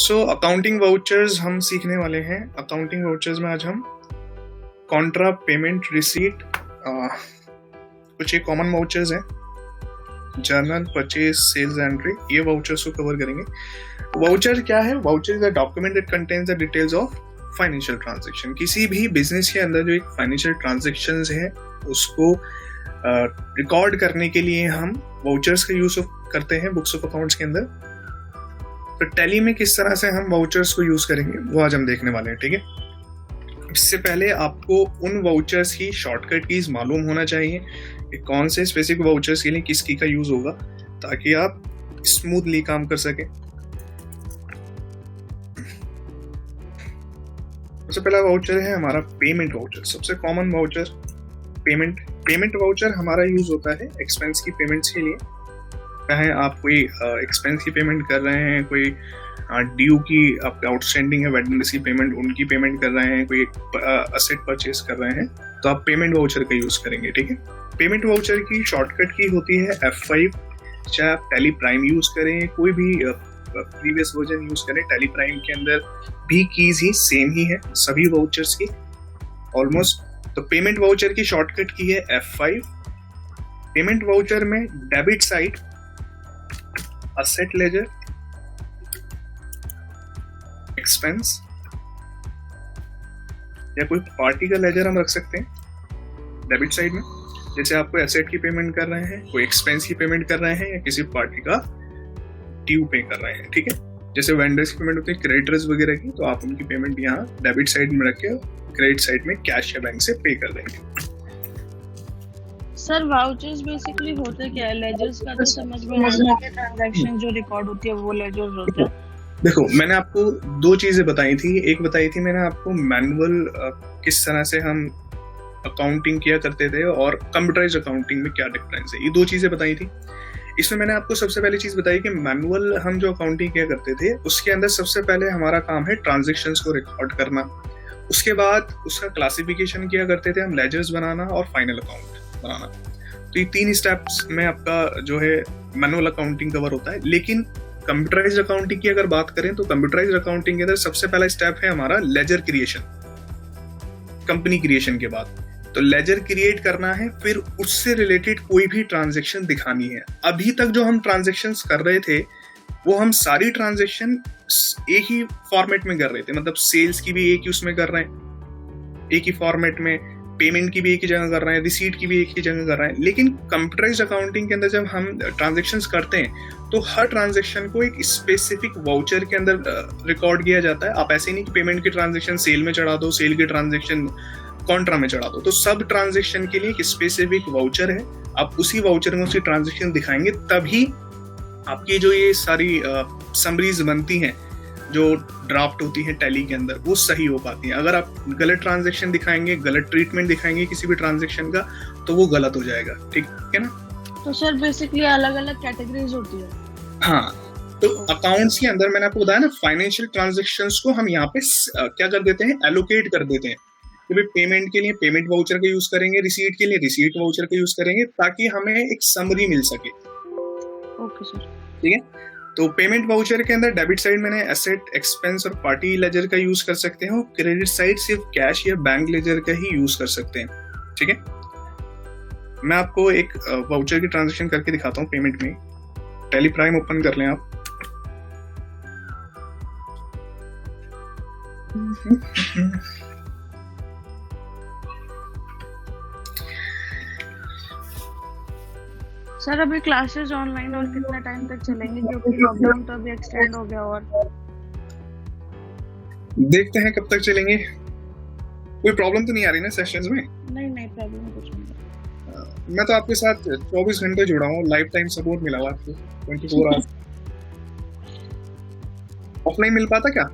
So accounting vouchers हम सीखने वाले हैं। अकाउंटिंग वाउचर्स में आज हम कॉन्ट्रा, पेमेंट, रिसीट, कुछ एक कॉमन वाउचर्स हैं, जर्नल, परचेज, सेल्स एंट्री, ये वाउचर्स को कवर करेंगे। वाउचर क्या है? Voucher is a document that contains the details of financial transaction. किसी भी बिजनेस के अंदर जो एक फाइनेंशियल ट्रांजैक्शंस है उसको रिकॉर्ड करने के लिए हम वाउचर्स का यूज करते हैं बुक्स ऑफ अकाउंट्स के अंदर। तो टैली में किस तरह से हम वाउचर्स को यूज करेंगे वो आज हम देखने वाले हैं, ठीक है। इससे पहले आपको उन वाउचर्स की शॉर्टकट कीज मालूम होना चाहिए कि कौन से स्पेसिफिक वाउचर्स के लिए किस की का यूज होगा, ताकि आप स्मूथली काम कर सके। सबसे पहला वाउचर है हमारा पेमेंट वाउचर। सबसे कॉमन वाउचर पेमेंट वाउचर हमारा यूज होता है एक्सपेंस की पेमेंट्स के लिए। चाहे आप कोई एक्सपेंस की पेमेंट कर रहे हैं, कोई ड्यू की आपका आउटस्टैंडिंग है वेंडर्स की पेमेंट, उनकी पेमेंट कर रहे हैं, कोई असेट परचेज कर रहे हैं, तो आप पेमेंट वाउचर का यूज करेंगे, ठीक है। पेमेंट वाउचर की शॉर्टकट की होती है F5। चाहे आप टैली प्राइम यूज करें, कोई भी प्रीवियस वर्जन यूज करें, टैली प्राइम के अंदर भी कीज ही सेम ही है सभी वाउचर्स की ऑलमोस्ट। तो पेमेंट वाउचर की शॉर्टकट की है F5। पेमेंट वाउचर में debit side, asset ledger, expense या कोई पार्टी का लेजर हम रख सकते हैं डेबिट साइड में। जैसे आप कोई एसेट की पेमेंट कर रहे हैं, कोई एक्सपेंस की पेमेंट कर रहे हैं, या किसी पार्टी का ड्यू पे कर रहे हैं, ठीक है। जैसे वेंडर्स की पेमेंट होती है, क्रेडिटर्स वगैरह की, तो आप उनकी पेमेंट यहाँ डेबिट साइड में रख के क्रेडिट साइड में कैश या बैंक से पे कर देंगे। सर वाउचर्स बेसिकली होते क्या है? लेजर्स का तो समझ में आता है, ट्रांजैक्शन जो रिकॉर्ड होती है वो लेजर्स होते हैं। देखो, मैंने आपको दो चीजें बताई थी। एक बताई थी मैंने आपको मैनुअल किस तरह से हम अकाउंटिंग किया करते थे और कंप्यूटराइज्ड अकाउंटिंग में क्या डिफरेंस है, ये दो चीजें बताई थी। इसमें मैंने आपको सबसे पहली चीज बताई कि मैनुअल हम जो अकाउंटिंग किया करते थे उसके अंदर सबसे पहले हमारा काम है ट्रांजैक्शंस को रिकॉर्ड करना। उसके बाद उसका क्लासिफिकेशन किया करते थे हम, लेजर्स बनाना और फाइनल अकाउंट बनाना। तो ये 3 स्टेप्स में आपका जो है मैनुअल अकाउंटिंग कवर होता है। लेकिन कंप्यूटराइज्ड अकाउंटिंग की अगर बात करें तो कंप्यूटराइज्ड अकाउंटिंग के अंदर सबसे पहला स्टेप है हमारा लेजर क्रिएशन, कंपनी क्रिएशन के बाद। तो लेजर क्रिएट करना है, फिर उससे रिलेटेड कोई भी ट्रांजैक्शन दिखानी है। अभी तक जो हम ट्रांजैक्शंस कर रहे थे वो हम सारी ट्रांजैक्शन एक ही फॉर्मेट में कर रहे थे, मतलब सेल्स की भी एक ही उसमें कर रहे हैं, एक ही फॉर्मेट में, पेमेंट की भी एक ही जगह कर रहे हैं, रिसीट की भी एक ही जगह कर रहे हैं। लेकिन कंप्यूटराइज्ड अकाउंटिंग के अंदर जब हम ट्रांजैक्शंस करते हैं तो हर ट्रांजैक्शन को एक स्पेसिफिक वाउचर के अंदर रिकॉर्ड किया जाता है। आप ऐसे नहीं कि पेमेंट की ट्रांजैक्शन सेल में चढ़ा दो, सेल की ट्रांजैक्शन कॉन्ट्रा में चढ़ा दो। तो सब ट्रांजैक्शन के लिए एक स्पेसिफिक वाउचर है, आप उसी वाउचर में उसकी ट्रांजैक्शन दिखाएंगे, तभी आपकी जो ये सारी समरीज बनती हैं, जो ड्राफ्ट होती है टैली के अंदर, वो सही हो पाती है। अगर आप गलत ट्रांजैक्शन दिखाएंगे, गलत ट्रीटमेंट दिखाएंगे किसी भी ट्रांजैक्शन का, तो वो गलत हो जाएगा, ठीक है ना। तो सर बेसिकली अलग अलग कैटेगरीज होती है। हाँ, तो अकाउंट्स के अंदर मैंने आपको बताया ना, फाइनेंशियल ट्रांजैक्शंस को हम यहाँ पे क्या कर देते हैं, एलोकेट कर देते हैं कि भाई पेमेंट के लिए पेमेंट वाउचर का यूज करेंगे, रिसीट के लिए रिसीट वाउचर का यूज करेंगे, ताकि हमें एक समरी मिल सके। ओके सर, ठीक है। तो पेमेंट वाउचर के अंदर डेबिट साइड मैंने एसेट, एक्सपेंस और पार्टी लेजर का यूज कर सकते हैं, और क्रेडिट साइड सिर्फ कैश या बैंक लेजर का ही यूज कर सकते हैं, ठीक है। मैं आपको एक वाउचर की ट्रांजैक्शन करके दिखाता हूँ पेमेंट में। टैली प्राइम ओपन कर लें आप। सर अभी क्लासेस ऑनलाइन और कितना टाइम तक चलेंगे, क्योंकि लॉकडाउन तो अभी एक्सटेंड हो गया और देखते हैं कब तक चलेंगे। कोई प्रॉब्लम तो नहीं आ रही ना सेशंस में? नहीं प्रॉब्लम कुछ नहीं। मैं तो आपके साथ 24 घंटे जुड़ा हूँ, लाइफ टाइम सपोर्ट मिला हुआ आपको 24 आवर्स। ऑफलाइन मिल पाता क्या?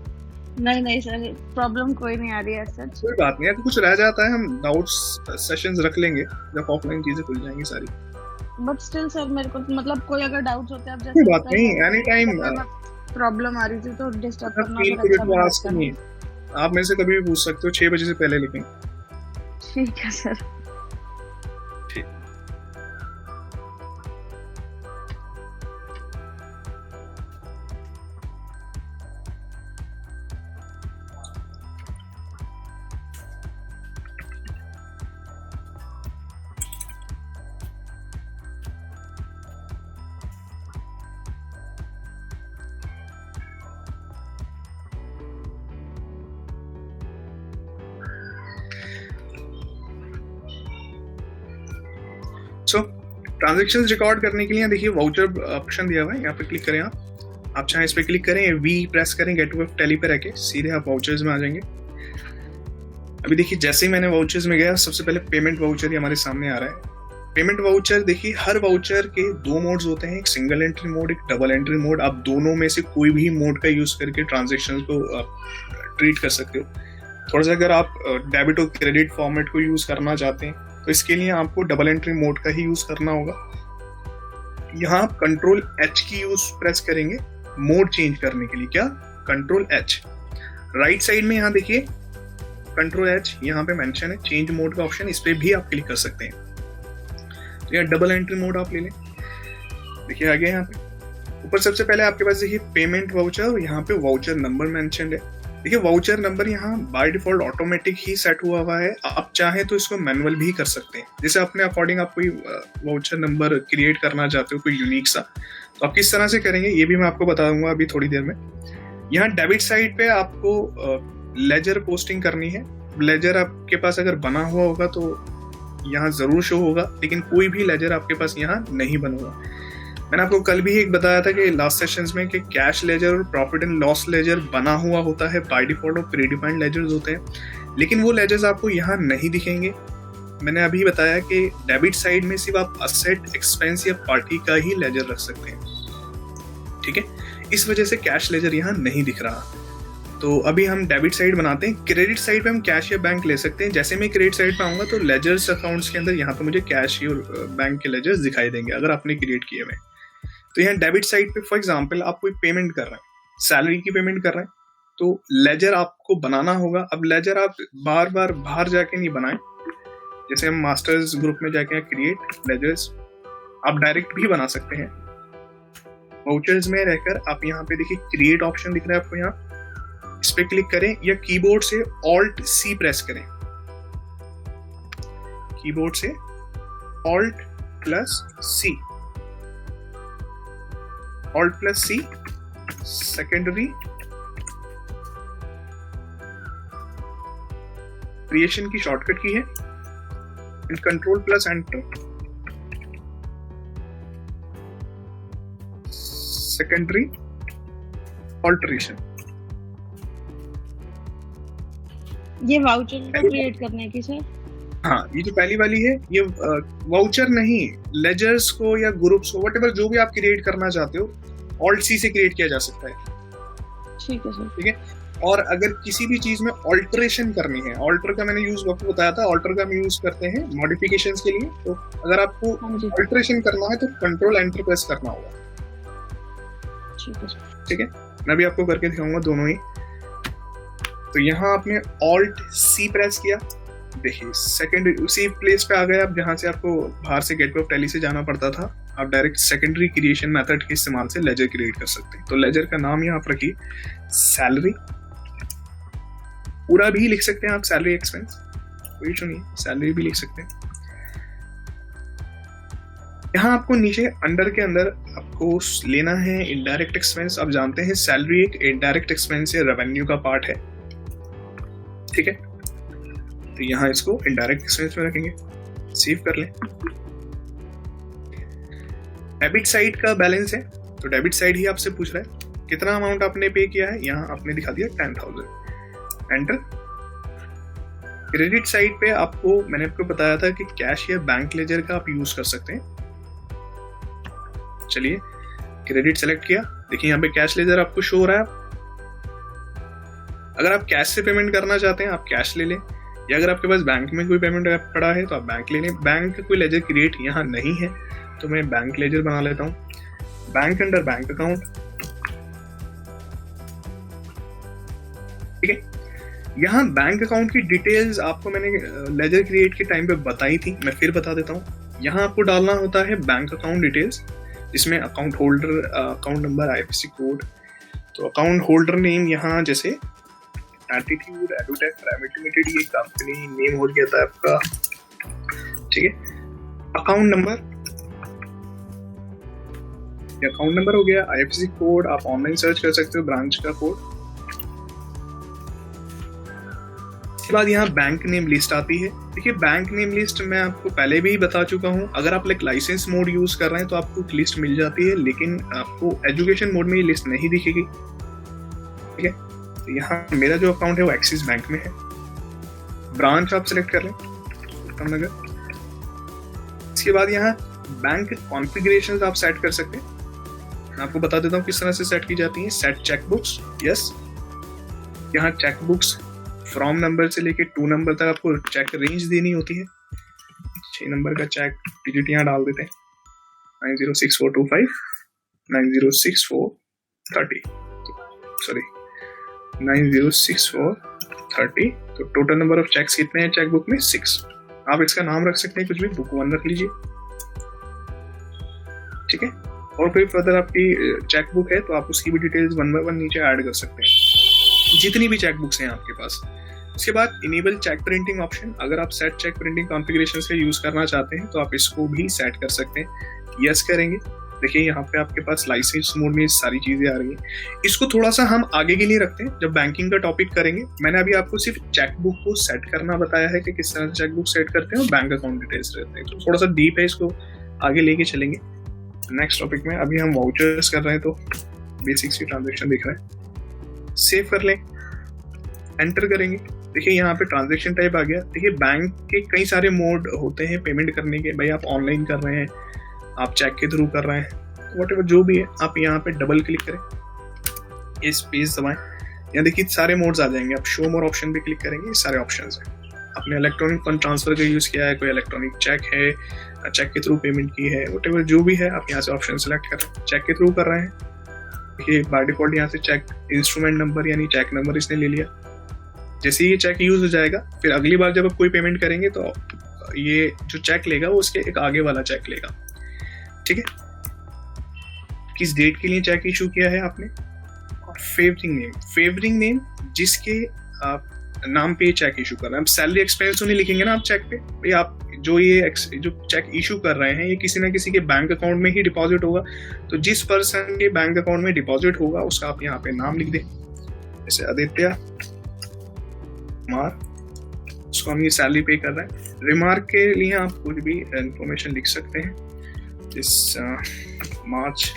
नहीं सर, प्रॉब्लम कोई नहीं आ रही है सच। कोई बात नहीं है, कुछ रह जाता है हम डाउट्स सेशंस रख लेंगे जब ऑफलाइन चीजें खुल जाएंगी सारी। बट स्टिल सर मेरे को मतलब कोई अगर डाउट्स होते हैं आप जैसे बात नहीं, एनी टाइम प्रॉब्लम आ रही थी तो डिस्टर्ब करना अच्छा नहीं। आप मेरे से कभी भी पूछ सकते हो, 6 बजे से पहले, लेकिन ठीक है सर। ठीक। सो ट्रांजेक्शंस रिकॉर्ड करने के लिए देखिए वाउचर ऑप्शन दिया हुआ है, यहाँ पे क्लिक करें आप चाहे इस पे क्लिक करें, वी प्रेस करें गेट टू टैली पे रखे सीधे आप वाउचर्स में आ जाएंगे। अभी देखिए जैसे ही मैंने वाउचर्स में गया सबसे पहले पेमेंट वाउचर ही हमारे सामने आ रहा है। पेमेंट वाउचर देखिए हर वाउचर के दो मोड्स होते हैं, एक सिंगल एंट्री मोड, एक डबल एंट्री मोड। आप दोनों में से कोई भी मोड का यूज करके ट्रांजेक्शन को ट्रीट कर सकते हो। थोड़ा सा अगर आप डेबिट और क्रेडिट फॉर्मेट को यूज करना चाहते हैं तो इसके लिए आपको डबल एंट्री मोड का ही यूज करना होगा। यहाँ आप कंट्रोल एच की यूज प्रेस करेंगे मोड चेंज करने के लिए। क्या? Control H. राइट साइड में यहाँ देखिए कंट्रोल एच यहाँ पे मेंशन है चेंज मोड का ऑप्शन, इस पे भी आप क्लिक कर सकते हैं। तो यहाँ डबल एंट्री मोड आप ले लें। देखिए आगे यहाँ पे ऊपर सबसे पहले आपके पास देखिए पेमेंट वाउचर, यहाँ पे वाउचर नंबर मेंशन है। देखिए वाउचर नंबर यहाँ by default automatic he set हुआ है, आप चाहें तो इसको मैनुअल भी कर सकते हैं। जैसे अपने अकॉर्डिंग आप कोई वाउचर नंबर क्रिएट करना चाहते हो कोई यूनिक सा, तो आप किस तरह से करेंगे ये भी मैं आपको बता दूंगा अभी थोड़ी देर में। यहाँ डेबिट साइड पे आपको लेजर पोस्टिंग करनी है। लेजर आपके पास अगर बना हुआ होगा तो यहाँ जरूर शो होगा, लेकिन कोई भी लेजर आपके पास यहाँ नहीं बना हुआ। मैंने आपको कल भी एक बताया था कि लास्ट सेशंस में कि कैश लेजर और प्रॉफिट एंड लॉस लेजर बना हुआ होता है बाय डिफॉल्ट और प्री डिफाइंड लेजर्स होते हैं, लेकिन वो लेजर्स आपको यहाँ नहीं दिखेंगे। मैंने अभी बताया कि डेबिट साइड में सिर्फ आप असेट, एक्सपेंस या पार्टी का ही लेजर रख सकते हैं, ठीक है। इस वजह से कैश लेजर यहाँ नहीं दिख रहा। तो अभी हम डेबिट साइड बनाते हैं। क्रेडिट साइड पे हम कैश या बैंक ले सकते हैं। जैसे मैं क्रेडिट साइड पे आऊंगा तो लेजर्स अकाउंट्स के अंदर यहाँ पे मुझे कैश और बैंक के लेजर्स दिखाई देंगे अगर आपने क्रिएट किए हुए। तो यहाँ डेबिट साइड पे फॉर एग्जांपल आप कोई पेमेंट कर रहे हैं, सैलरी की पेमेंट कर रहे हैं, तो लेजर आपको बनाना होगा। अब लेजर आप बार बार बाहर जाके नहीं बनाएं। जैसे हम मास्टर्स ग्रुप में जाके क्रिएट लेजर्स आप डायरेक्ट भी बना सकते हैं। वाउचर्स में रहकर आप यहाँ पे देखिए क्रिएट ऑप्शन दिख रहा है आपको, यहाँ इस पे क्लिक करें या कीबोर्ड से ऑल्ट सी प्रेस करें। कीबोर्ड से ऑल्ट प्लस सी, ऑल्ट प्लस सी सेकेंडरी क्रिएशन की शॉर्टकट की है। Control plus enter secondary alteration. ये वाउचर को क्रिएट करने की सर? हाँ, ये जो पहली वाली है ये वाउचर नहीं, लेजर्स को या ग्रुप्स को व्हाटएवर जो भी आप क्रिएट करना चाहते हो ऑल्ट सी से क्रिएट किया जा सकता है, ठीक है सर। ठीक है। और अगर किसी भी चीज में ऑल्टरेशन करनी है, ऑल्टर का मैंने यूज आपको बताया था, ऑल्टर का हम यूज करते हैं मॉडिफिकेशंस के लिए। तो अगर आपको ऑल्टरेशन करना है तो कंट्रोल एंटर प्रेस करना होगा, ठीक है। मैं भी आपको करके दिखाऊंगा दोनों ही। तो यहाँ आपने ऑल्ट सी प्रेस किया, देखिए सेकेंडरी उसी प्लेस पे आ गए आप जहाँ से आपको बाहर से गेटवे ऑफ टैली से जाना पड़ता था। आप डायरेक्ट सेकेंडरी क्रिएशन मेथड के इस्तेमाल से लेजर क्रिएट कर सकते हैं। तो लेजर का नाम यहाँ पर रखिए सैलरी, पूरा भी लिख सकते हैं आप, सैलरी एक्सपेंस कोई इशू नहीं, सैलरी भी लिख सकते हैं। यहाँ आपको नीचे अंडर के अंदर आपको लेना है इनडायरेक्ट एक्सपेंस। आप जानते हैं सैलरी एक इनडायरेक्ट एक्सपेंस या रेवेन्यू का पार्ट है, ठीक है। तो यहाँ इसको इनडायरेक्ट एक्सपेंस में रखेंगे, सेव कर लें। डेबिट साइड का बैलेंस है तो डेबिट साइड ही आपसे पूछ रहा है कितना अमाउंट आपने पे किया है, यहाँ आपने दिखा दिया 10,000, एंटर। क्रेडिट साइड पे आपको मैंने आपको बताया था कि कैश या बैंक लेजर का आप यूज कर सकते हैं। चलिए क्रेडिट सेलेक्ट किया, देखिए यहाँ पे कैश लेजर आपको शो हो रहा है। अगर आप कैश से पेमेंट करना चाहते हैं आप कैश ले लें, या अगर आपके पास बैंक में कोई पेमेंट पड़ा है तो आप बैंक ले लें। बैंक का कोई लेजर क्रिएट यहाँ नहीं है तो मैं बैंक लेजर बना लेता हूँ। बैंक अंडर बैंक अकाउंट, ठीक है। यहाँ बैंक अकाउंट की डिटेल्स आपको मैंने लेजर क्रिएट के टाइम पे बताई थी, मैं फिर बता देता हूँ। यहाँ आपको डालना होता है बैंक अकाउंट डिटेल्स, जिसमें account holder, account number, IFSC code. तो अकाउंट होल्डर नेम यहाँ जैसे एटीट्यूड एडुटेक प्राइवेट लिमिटेड, ये कंपनी नेम हो गया था आपका, ठीक है। अकाउंट नंबर, ये अकाउंट नंबर हो गया। आईएफएससी कोड आप ऑनलाइन सर्च कर सकते हो, ब्रांच का कोड, इसके बाद यहाँ बैंक नेम लिस्ट आती है। देखिए बैंक नेम लिस्ट मैं आपको पहले भी बता चुका हूँ, अगर आप लाइसेंस मोड यूज कर रहे हैं तो आपको लिस्ट मिल जाती है, लेकिन आपको एजुकेशन मोड में ये लिस्ट नहीं दिखेगी। ठीक है, तो यहाँ मेरा जो अकाउंट है वो एक्सिस बैंक में है। ब्रांच आप सिलेक्ट कर लें नगर। इसके बाद यहाँ बैंक कॉन्फ़िगरेशंस आप सेट कर सकते हैं। मैं आपको बता देता हूँ किस तरह से सेट की जाती है। Set chequebooks, yes. यहाँ चेकबुक्स फ्रॉम नंबर से लेके 2 नंबर तक आपको चेक रेंज देनी होती है। 6 नंबर का चेक डिजिट यहाँ डाल देते हैं 906425 906430, सॉरी 906430। तो टोटल नंबर ऑफ चेक्स कितने हैं चेकबुक में? 6। आप इसका नाम रख सकते हैं कुछ भी, बुक 1 रख लीजिए। ठीक है, और कोई फर्दर आपकी चेकबुक है तो आप उसकी भी डिटेल्स 1 बाय 1 नीचे ऐड कर सकते हैं, जितनी भी चेकबुक्स हैं आपके पास। इसके बाद इनेबल चेक प्रिंटिंग ऑप्शन, अगर आप सेट चेक प्रिंटिंग कॉन्फ़िगरेशंस का यूज करना चाहते हैं तो आप इसको भी सेट कर सकते हैं। यस करेंगे। देखिए यहाँ पे आपके पास लाइसेंस मोड में सारी चीजें आ रही हैं। इसको थोड़ा सा हम आगे के लिए रखते हैं, जब बैंकिंग का टॉपिक करेंगे। मैंने अभी आपको सिर्फ चेकबुक को सेट करना बताया है कि किस तरह से चेकबुक सेट करते हैं और बैंक अकाउंट डिटेल्स रहते हैं, तो थोड़ा सा डीप है, इसको आगे लेके चलेंगे नेक्स्ट टॉपिक में। अभी हम वाउचर्स कर रहे हैं तो बेसिक सी ट्रांजेक्शन दिख रहा है। सेव कर लें, एंटर करेंगे। देखिए यहाँ पे ट्रांजैक्शन टाइप आ गया। देखिए बैंक के कई सारे मोड होते हैं पेमेंट करने के, भाई आप ऑनलाइन कर रहे हैं, आप चेक के थ्रू कर रहे हैं, व्हाटएवर जो भी है, आप यहाँ पे डबल क्लिक करें, इस पेज दबाएं, यहाँ देखिए सारे मोड्स आ जाएंगे। आप शो मोर ऑप्शन पे क्लिक करेंगे, सारे ऑप्शंस हैं। आपने इलेक्ट्रॉनिक फंड ट्रांसफर का यूज किया है, कोई इलेक्ट्रॉनिक चेक है, चेक के थ्रू पेमेंट की है, व्हाटएवर जो भी है, आप यहाँ से ऑप्शन सेलेक्ट करें। चेक के थ्रू कर रहे हैं, देखिए बाय डिफॉल्ट यहाँ से चेक इंस्ट्रूमेंट नंबर यानी चेक नंबर इसने ले लिया। जैसे ये चेक यूज हो जाएगा, फिर अगली बार जब आप कोई पेमेंट करेंगे तो ये जो चेक लेगा वो उसके एक आगे वाला चेक लेगा। ठीक है, किस डेट के लिए चेक इशू किया है आपने, और फेवरिंग नेम जिसके आप नाम पे चेक इशू कर रहे हैं। आप सैलरी एक्सपेंस तो नहीं लिखेंगे ना आप चेक पे, भाई आप जो चेक इशू कर रहे हैं ये किसी ना किसी के बैंक अकाउंट में ही डिपॉजिट होगा, तो जिस पर्सन के बैंक अकाउंट में डिपॉजिट होगा उसका आप यहाँ पे नाम लिख दें। जैसे आदित्य कुमार, उसको हम ये सैलरी पे कर रहे हैं। रिमार्क के लिए आप कुछ भी इंफॉर्मेशन लिख सकते हैं, इस मार्च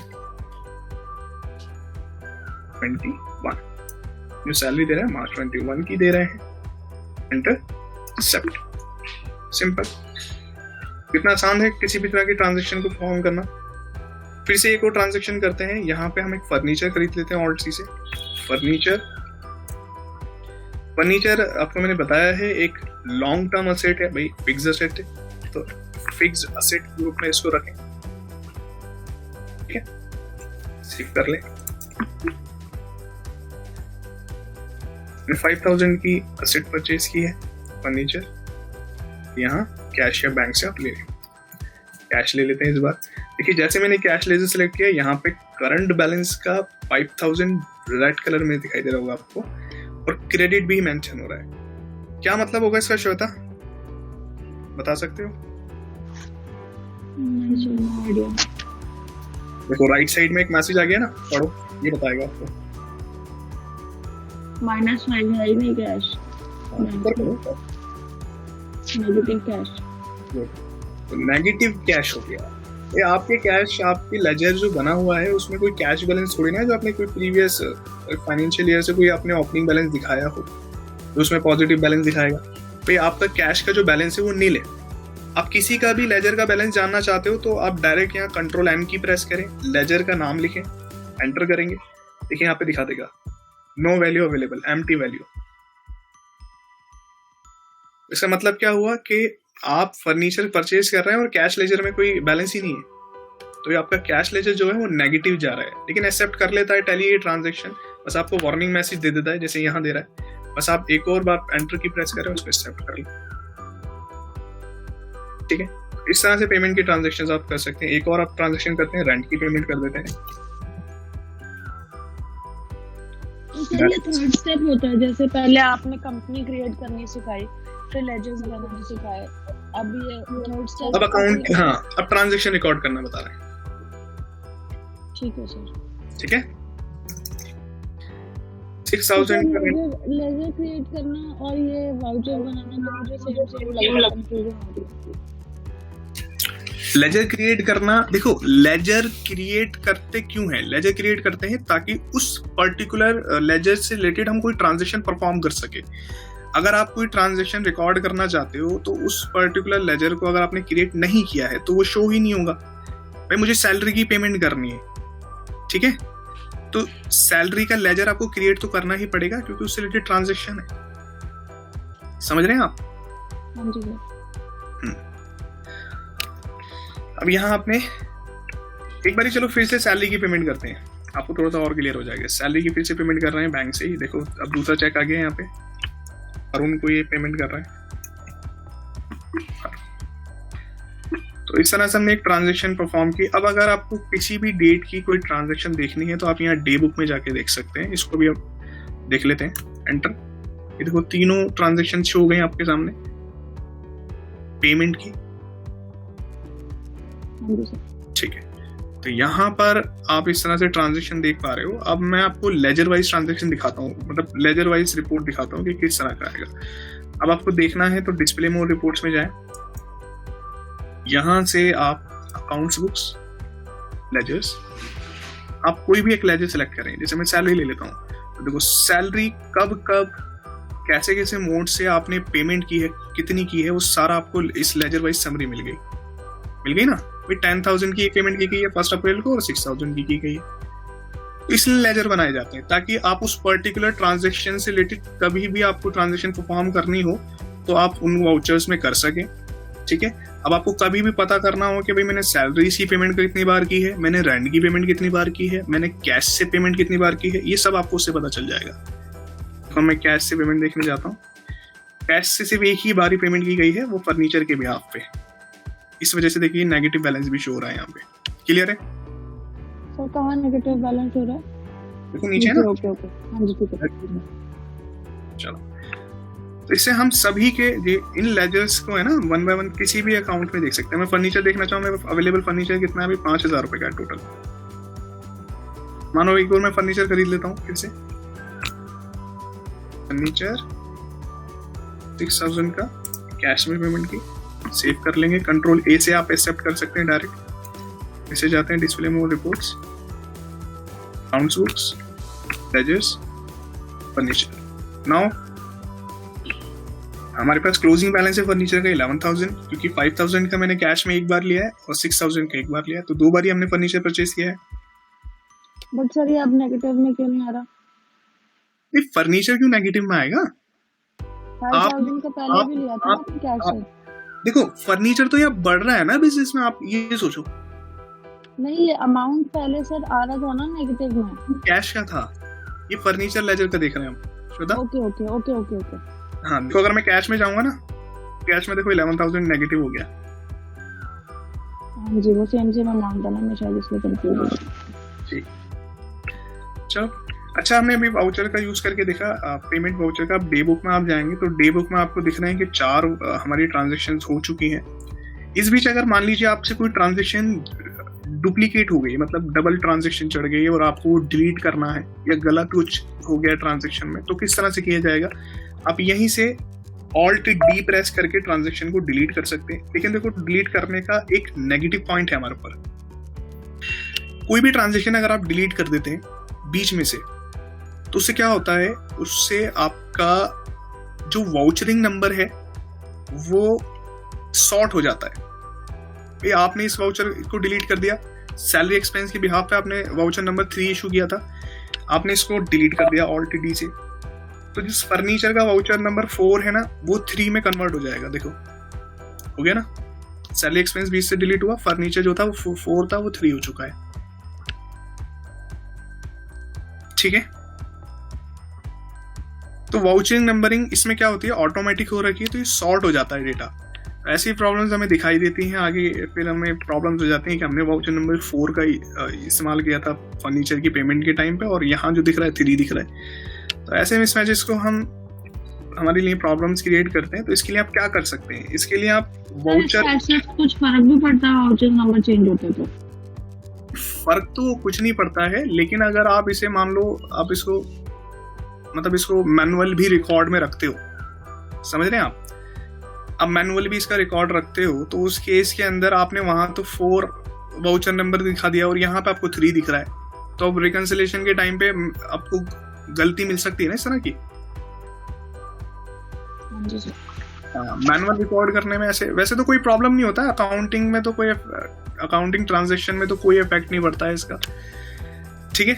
21 जो सैलरी दे रहे हैं मार्च 21 की दे रहे हैं, एंटर, एक्सेप्ट। सिंपल, कितना आसान है किसी भी तरह की ट्रांजैक्शन को परफॉर्म करना। फिर से एक और ट्रांजैक्शन करते हैं। यहाँ पे हम एक फर्नीचर खरीद लेते हैं ऑल्ट सी से। फर्नीचर आपको मैंने बताया है एक लॉन्ग टर्म असेट है, भाई फिक्स असेट है, तो फिक्स असेट ग्रुप में इसको रखें। ठीक है, सेव कर लें। 5000 की असेट परचेज की है फर्नीचर, यहाँ कैश या बैंक से आप ले लें। कैश ले लेते हैं इस बार। देखिए जैसे मैंने कैश लेजर सेलेक्ट किया, यहाँ पे करंट बैलेंस का 5000 रेड कलर में दिखाई दे रहा होगा आपको, और क्रेडिट भी मेंशन हो रहा है। क्या मतलब होगा इसका श्वेता, बता सकते हो? देखो राइट साइड में एक मैसेज आ गया ना, पढ़ो, ये बताएगा आपको। -5 है ही नहीं cash, negative cash. Negative cash हो गया। ये आपके कैश, आपकी लेजर जो बना हुआ है उसमें कोई कैश बैलेंस थोड़ी ना है जो आपने कोई प्रीवियस फाइनेंशियल ईयर से कोई आपने ओपनिंग बैलेंस दिखाया हो तो उसमें पॉजिटिव बैलेंस दिखाएगा। भाई आपका कैश का जो बैलेंस है वो नील है। आप किसी का भी लेजर का बैलेंस जानना चाहते हो तो आप डायरेक्ट यहाँ Ctrl+N की प्रेस करें, लेजर का नाम लिखें, एंटर करेंगे, देखिए यहाँ पे दिखा देगा no value available, empty value. इसका मतलब क्या हुआ कि आप फर्नीचर परचेज कर रहे हैं और कैश लेजर में कोई बैलेंस ही नहीं है, तो ये आपका कैश लेजर जो है वो नेगेटिव जा रहा है। लेकिन एक्सेप्ट कर लेता है टैली ये ट्रांजैक्शन, बस आपको वार्निंग मैसेज दे देता है जैसे यहाँ दे रहा है। बस आप एक और बार एंटर की प्रेस करें, उसको एक्सेप्ट कर लें। ठीक है, इस तरह से पेमेंट की ट्रांजैक्शंस आप कर सकते हैं। एक और आप ट्रांजैक्शन करते हैं, रेंट की पेमेंट कर देते हैं। सर ये थर्ड स्टेप होता है, जैसे पहले आपने कंपनी क्रिएट करनी सिखाई, फिर लेजर्स बनाना सिखाए, अब ये थर्ड स्टेप, अब अकाउंट, हाँ अब ट्रांजैक्शन रिकॉर्ड करना बता रहे हैं। ठीक है सर, ठीक है। 6000 का लेजर क्रिएट करना और ये वाउचर बनाना में मुझे सेम लगा, कंफ्यूजन हो रही है। लेजर क्रिएट करना, देखो लेजर क्रिएट करते क्यों है? लेजर क्रिएट करते हैं ताकि उस पर्टिकुलर लेजर से रिलेटेड हम कोई ट्रांजैक्शन परफॉर्म कर सके। अगर आप कोई ट्रांजैक्शन रिकॉर्ड करना चाहते हो तो उस पर्टिकुलर लेजर को अगर आपने क्रिएट नहीं किया है तो वो शो ही नहीं होगा। भाई मुझे सैलरी की पेमेंट करनी है, ठीक है, तो सैलरी का लेजर आपको क्रिएट तो करना ही पड़ेगा क्योंकि उससे रिलेटेड ट्रांजैक्शन है। समझ रहे हैं आप? हाँ जी। अब यहाँ आपने एक बारी चलो फिर से सैलरी की पेमेंट करते हैं, आपको थोड़ा सा और क्लियर हो जाएगा। सैलरी की फिर से पेमेंट कर रहे हैं बैंक से ही। देखो अब दूसरा चेक आ गया यहाँ पे, अरुण को ये पेमेंट कर रहा है। तो इस तरह से हमने एक ट्रांजैक्शन परफॉर्म की। अब अगर आपको किसी भी डेट की कोई ट्रांजैक्शन देखनी है तो आप यहाँ डे बुक में जाके देख सकते हैं। इसको भी अब देख लेते हैं, एंटर। ये देखो तीनों ट्रांजैक्शन शो हो गए आपके सामने पेमेंट की, ठीक है। तो यहाँ पर आप इस तरह से ट्रांजैक्शन देख पा रहे हो। अब मैं आपको लेजर वाइज ट्रांजैक्शन दिखाता हूँ, मतलब लेजर वाइज रिपोर्ट दिखाता हूँ कि किस तरह का आएगा। अब आपको देखना है तो डिस्प्ले मोड रिपोर्ट्स में जाएं, यहाँ से आप अकाउंट्स बुक्स लेजर्स, आप कोई भी एक लेजर सेलेक्ट करें। जैसे मैं सैलरी ले लेता हूँ, तो देखो सैलरी कब कब कैसे कैसे मोड से आपने पेमेंट की है, कितनी की है, वो सारा आपको इस लेजर वाइज समरी मिल गई ना। 10,000 की पेमेंट की गई है 1 अप्रैल को और 6,000 की गई है। इसलिए लेजर बनाए जाते हैं ताकि आप उस पर्टिकुलर ट्रांजैक्शन से रिलेटेड कभी भी आपको ट्रांजैक्शन परफॉर्म करनी हो तो आप उन वाउचर्स में कर सकें, ठीक है। अब आपको कभी भी पता करना हो कि भाई मैंने सैलरी की पेमेंट कितनी बार की है, मैंने रेंट की पेमेंट कितनी बार की है, मैंने कैश से पेमेंट कितनी बार की है, ये सब आपको उससे पता चल जाएगा। तो मैं कैश से पेमेंट देखने जाता हूँ। कैश से सिर्फ एक ही बार ही पेमेंट की गई है, वो फर्नीचर के बिहाफ पे। इस वजह से देखिए नेगेटिव बैलेंस भी शो हो रहा है यहाँ पे। क्लियर है सर? कहाँ नेगेटिव बैलेंस हो रहा है? देखो नीचे है ना। ओके हाँ जी, ठीक है। चलो, तो इससे हम सभी के इन लेजर्स को है ना 1 बाय 1 किसी भी अकाउंट में देख सकते हैं। मैं फर्नीचर देखना चाहूँ, मेरे अवेलेबल फर्नीचर कितना है अभी? 5,000 रुपए का टोटल। मानो एक बार मैं फर्नीचर खरीद लेता हूँ फिर से, फर्नीचर 6,000 का कैश में पेमेंट की, सेव कर लेंगे। कंट्रोल ए से आप एक्सेप्ट कर सकते हैं डायरेक्ट। इसे जाते हैं display mode reports, accounts books, ledgers, furniture. Now हमारे पास क्लोजिंग बैलेंस है फर्नीचर का 11,000, क्योंकि 5,000 का मैंने कैश में एक बार लिया है और 6,000 का एक बार लिया है, तो 2 बार ही हमने फर्नीचर परचेज किया है। बट सर ये अब नेगेटिव में क्यों नहीं आ रहा? ये फर्नीचर क्यों नेगेटिव में आएगा? 5,000 का पहले भी लिया था आपने कैश से। देखो फर्नीचर तो यहाँ बढ़ रहा है ना बिजनेस में, आप ये सोचो। नहीं, ये अमाउंट पहले सर आ रहा था ना नेगेटिव में। कैश का था, ये फर्नीचर लेजर का देख रहे हैं हम, श्वेता। ओके। हाँ देखो, अगर मैं कैश में जाऊंगा ना, कैश में देखो 11,000 नेगेटिव हो गया। हाँ जी, वो सेम अमाउंट था ना, मैं शायद इसलिए कंफ्यूज हो गया। ठीक, चलो अच्छा। हमने अभी वाउचर का यूज करके देखा, पेमेंट वाउचर का। डे बुक में आप जाएंगे तो डे बुक में आपको दिख रहे हैं कि 4 हमारी ट्रांजेक्शन हो चुकी हैं। इस बीच अगर मान लीजिए आपसे कोई ट्रांजेक्शन डुप्लीकेट हो गई, मतलब डबल ट्रांजेक्शन चढ़ गई और आपको डिलीट करना है या गलत कुछ हो गया ट्रांजेक्शन में, तो किस तरह से किया जाएगा? आप यहीं से ऑल्ट डी प्रेस करके ट्रांजेक्शन को डिलीट कर सकते हैं। लेकिन देखो, डिलीट करने का एक नेगेटिव पॉइंट है हमारे ऊपर। कोई भी ट्रांजेक्शन अगर आप डिलीट कर देते हैं बीच में से, तो उससे क्या होता है, उससे आपका जो वाउचरिंग नंबर है वो सॉर्ट हो जाता है। भाई आपने इस वाउचर को डिलीट कर दिया, सैलरी एक्सपेंस के बिहाफ पे आपने वाउचर नंबर 3 इशू किया था, आपने इसको डिलीट कर दिया ऑल्ट डी से, तो जिस फर्नीचर का वाउचर नंबर 4 है ना, वो 3 में कन्वर्ट हो जाएगा। देखो हो गया ना, सैलरी एक्सपेंस 20 से डिलीट हुआ, फर्नीचर जो था वो 4 था, वो 3 हो चुका है। ठीक है, तो वाउचरिंग नंबरिंग इसमें क्या होती है, ऑटोमेटिक हो रखी है, तो ये सॉर्ट हो जाता है डेटा। ऐसी प्रॉब्लम्स हमें दिखाई देती हैं आगे, फिर हमें प्रॉब्लम्स हो जाती हैं कि हमने वाउचर नंबर 4 का इस्तेमाल किया था फर्नीचर की पेमेंट के टाइम पे, और यहाँ जो दिख रहा है 3 दिख रहा है। तो ऐसे मिसमैचेस को हम हमारे लिए प्रॉब्लम्स क्रिएट करते हैं। तो इसके लिए आप क्या कर सकते हैं? इसके लिए आप वाउचर, कुछ फर्क भी पड़ता है वाउचर नंबर चेंज होते तो? फर्क तो कुछ नहीं पड़ता है, लेकिन अगर आप इसे मान लो, आप इसको मतलब इसको मैनुअल भी रिकॉर्ड में रखते हो, समझ रहे हैं आप? अब मैनुअल भी इसका रिकॉर्ड रखते हो तो उस केस के अंदर आपने वहां तो 4 वाउचर नंबर दिखा दिया और यहाँ पे आपको 3 दिख रहा है, तो अब रिकंसिलिएशन के टाइम पे आपको गलती मिल सकती है ना इस तरह की। मैनुअल रिकॉर्ड करने में ऐसे वैसे तो कोई प्रॉब्लम नहीं होता, अकाउंटिंग में तो कोई, अकाउंटिंग ट्रांजैक्शन में तो कोई इफेक्ट नहीं पड़ता है इसका, ठीक है।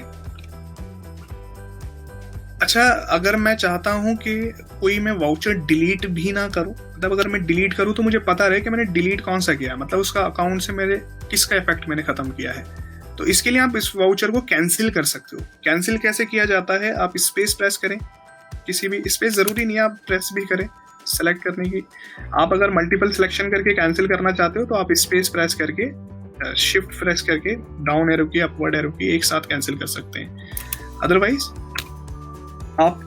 अच्छा, अगर मैं चाहता हूं कि कोई मैं वाउचर डिलीट भी ना करूं, मतलब अगर मैं डिलीट करूं तो मुझे पता रहे कि मैंने डिलीट कौन सा किया, मतलब उसका अकाउंट से मेरे किसका इफेक्ट मैंने खत्म किया है, तो इसके लिए आप इस वाउचर को कैंसिल कर सकते हो। कैंसिल कैसे किया जाता है, आप स्पेस प्रेस करें, किसी भी स्पेस जरूरी नहीं है, आप प्रेस भी करें सेलेक्ट करने की। आप अगर मल्टीपल सिलेक्शन करके कैंसिल करना चाहते हो तो आप स्पेस प्रेस करके, शिफ्ट प्रेस करके डाउन एरो की, अपवर्ड एरो की एक साथ कैंसिल कर सकते हैं। अदरवाइज आप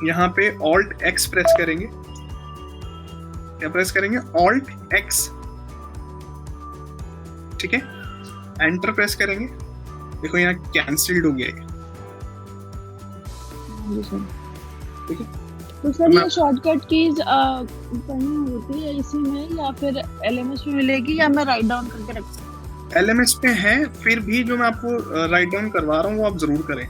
यहाँ पे ऑल्ट एक्स प्रेस करेंगे, क्या प्रेस करेंगे, ऑल्ट एक्स, ठीक है, एंटर प्रेस करेंगे, देखो यहाँ कैंसिल्ड हो गया है, ठीक है। तो सर ये शॉर्टकट कीज करनी होती है इसी में या फिर एलएमएस में मिलेगी या मैं राइट डाउन करके रखूं? एलएमएस पे है, फिर भी जो मैं आपको राइट डाउन करवा रहा हूँ वो आप जरूर करें,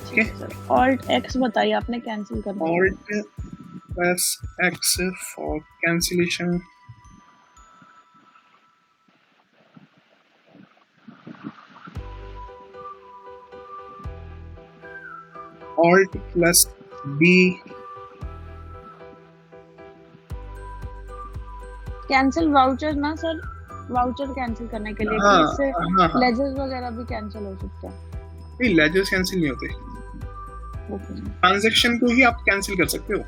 ठीक है। ऑल्ट एक्स बताइए आपने कैंसिल करना है। Alt press X for cancellation, alt plus B, cancel voucher ना सर, वाउचर कैंसिल करने के लिए इससे लेजर्स वगैरह भी कैंसिल हो सकते हैं। नहीं, लेजर्स कैंसिल नहीं होते, ट्रांजैक्शन को ही आप कैंसिल कर सकते हो।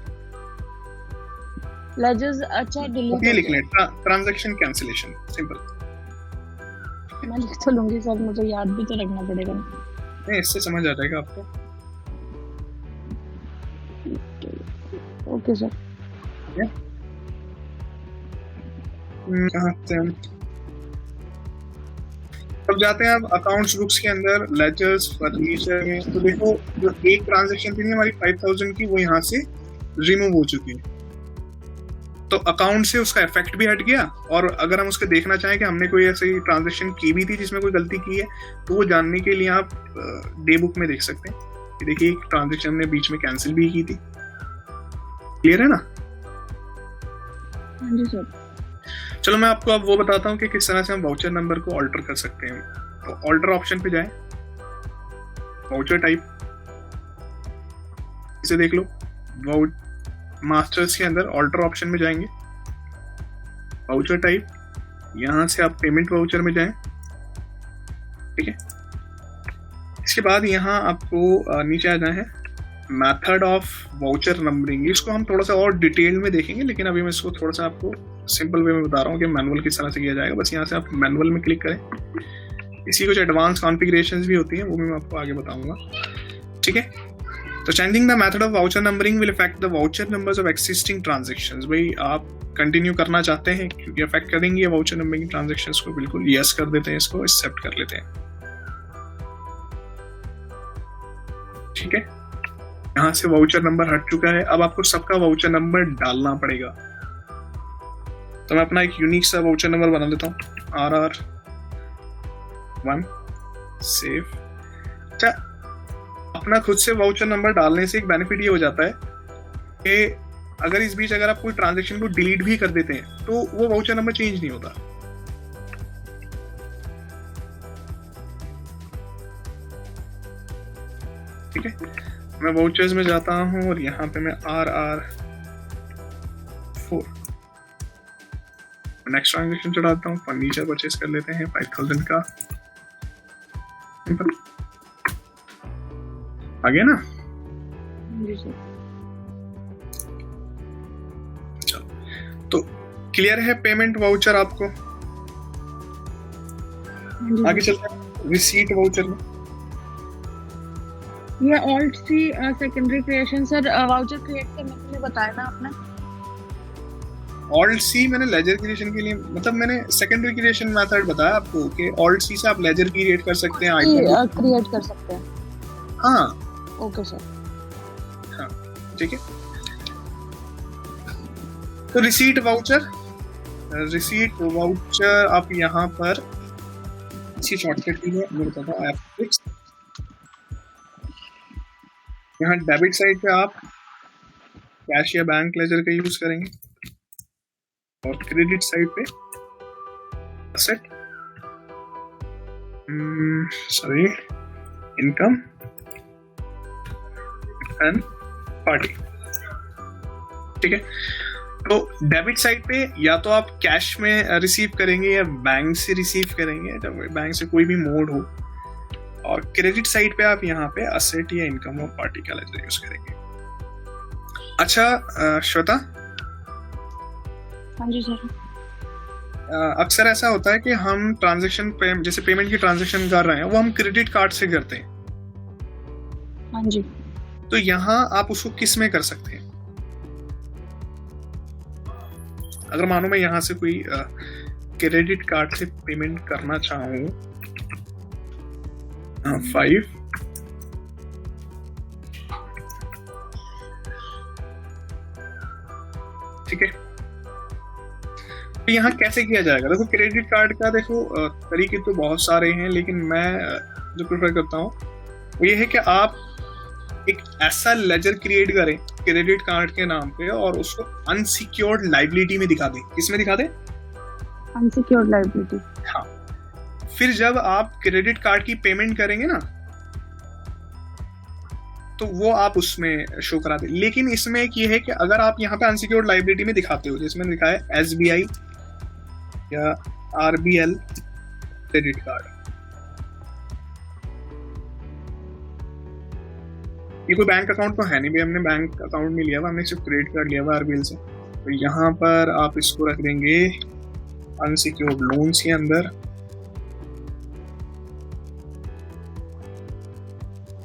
लेजर्स अच्छा डिलीट, ये लिख लें, ट्रांजैक्शन कैंसिलेशन, सिंपल। मैं लिख तो लूंगी सर, मुझे याद भी तो रखना पड़ेगा। नहीं, इससे समझ आ जाएगा आपको। Okay sir. अब जाते हैं अब अकाउंट्स बुक्स के अंदर, लेजर्स, फर्नीचर में, तो देखो जो एक ट्रांजैक्शन थी हमारी 5000 की, वो यहाँ से रिमूव हो चुकी है, तो अकाउंट से उसका इफेक्ट भी हट गया। और अगर हम उसके देखना चाहें कि हमने कोई ऐसी ट्रांजैक्शन की भी थी जिसमें कोई गलती की है, तो वो जानने के लिए आप डे बुक में देख सकते हैं कि देखिए एक ट्रांजैक्शन हमने बीच में कैंसिल भी की थी। क्लियर है ना? हाँ जी सर। चलो मैं आपको अब वो बताता हूँ कि किस तरह से हम वाउचर नंबर को ऑल्टर कर सकते हैं। तो ऑल्टर ऑप्शन पे जाएं, वाउचर टाइप, इसे देख लो, मास्टर्स के अंदर ऑल्टर ऑप्शन में जाएंगे, वाउचर टाइप, यहां से आप पेमेंट वाउचर में जाएं, ठीक है। इसके बाद यहाँ आपको नीचे आ जाना है मेथड ऑफ वाउचर नंबरिंग। इसको हम थोड़ा सा और डिटेल में देखेंगे, लेकिन अभी मैं इसको थोड़ा सा आपको सिंपल वे में बता रहा हूँ कि मैनुअल किस तरह से किया जाएगा। बस यहाँ से आप मैनुअल में क्लिक करें। इसकी कुछ एडवांस कॉन्फ़िगरेशंस भी होती हैं, वो भी मैं आपको आगे बताऊंगा, ठीक है। तो changing the method of voucher numbering will affect the voucher numbers of existing transactions. भाई आप कंटिन्यू करना चाहते हैं क्योंकि अफेक्ट करेंगे ये वाउचर नंबरिंग ट्रांजैक्शंस को, बिल्कुल यस कर देते हैं, इसको एक्सेप्ट कर लेते हैं, ठीक है। यहाँ से वाउचर नंबर हट चुका है। अब आपको सबका वाउचर नंबर डालना पड़ेगा। तो मैं अपना एक यूनिक सा वाउचर नंबर बना लेता हूँ, RR1 सेव। अच्छा, अपना खुद से वाउचर नंबर डालने से एक बेनिफिट ये हो जाता है कि अगर इस बीच अगर आप कोई ट्रांजैक्शन को डिलीट भी कर देते हैं तो वो वाउचर नंबर चेंज नहीं होता, ठीक है। मैं वाउचर्स में जाता हूं और यहाँ पे मैं RR4 नेक्स्ट ट्रांजैक्शन चढ़ाता हूँ, फर्नीचर परचेज कर लेते हैं 5000 का, सिंपल आ गया ना। चलो, तो क्लियर है पेमेंट वाउचर आपको। आगे चलते हैं रिसीट वाउचर में। ये alt C secondary creation sir, voucher create करने के लिए बताया ना आपने। ऑल्ट सी मैंने लेजर क्रिएशन के लिए, मतलब मैंने सेकेंडरी क्रिएशन मेथड बताया आपको कि ऑल्ट सी से आप लेजर क्रिएट कर सकते हैं, आइटम क्रिएट कर सकते हैं। हाँ, ओके सर। हाँ ठीक है। तो रिसीट वाउचर आप यहाँ पर इसी शॉर्टकट की है, मैं बताता हूँ F6। यहाँ डेबिट साइड पे आप कैश या बैंक लेजर का यूज करेंगे और क्रेडिट साइड पे असेट इनकम एंड पार्टी। ठीक है। तो डेबिट साइड पे या तो आप कैश में रिसीव करेंगे या बैंक से रिसीव करेंगे, जब बैंक से कोई भी मोड हो। और क्रेडिट साइड पे आप यहाँ पे असेट या इनकम और पार्टी का लेजर यूज करेंगे। अच्छा श्वेता। हाँ जी सर। अक्सर ऐसा होता है कि हम ट्रांजैक्शन जैसे पेमेंट की ट्रांजैक्शन कर रहे हैं वो हम क्रेडिट कार्ड से करते हैं। हाँ जी। तो यहाँ आप उसको किस में कर सकते हैं? अगर मानो मैं यहाँ से कोई क्रेडिट कार्ड से पेमेंट करना चाहूँ 5, ठीक है। तो यहाँ कैसे किया जाएगा? देखो क्रेडिट कार्ड का देखो तरीके तो बहुत सारे हैं, लेकिन मैं जो प्रेफर करता हूँ वो ये है कि आप एक ऐसा लेजर क्रिएट करें क्रेडिट कार्ड के नाम पे और उसको अनसिक्योर्ड लायबिलिटी में दिखा दें। किसमें दिखा दें? Unsecured liability. हाँ। फिर जब आप क्रेडिट कार्ड की पेमेंट करेंगे ना तो वो आप उसमें शो करा दें। लेकिन इसमें एक ये है कि अगर आप यहाँ पे अनसिक्योर्ड लायबिलिटी में दिखाते हो, जिसमें लिखा है SBI या RBL क्रेडिट कार्ड, ये कोई बैंक अकाउंट तो है नहीं भाई, हमने बैंक अकाउंट नहीं लिया हुआ, हमने सिर्फ क्रेडिट कार्ड लिया हुआ RBL से। तो यहाँ पर आप इसको रख देंगे अनसिक्योर्ड लोन्स के अंदर,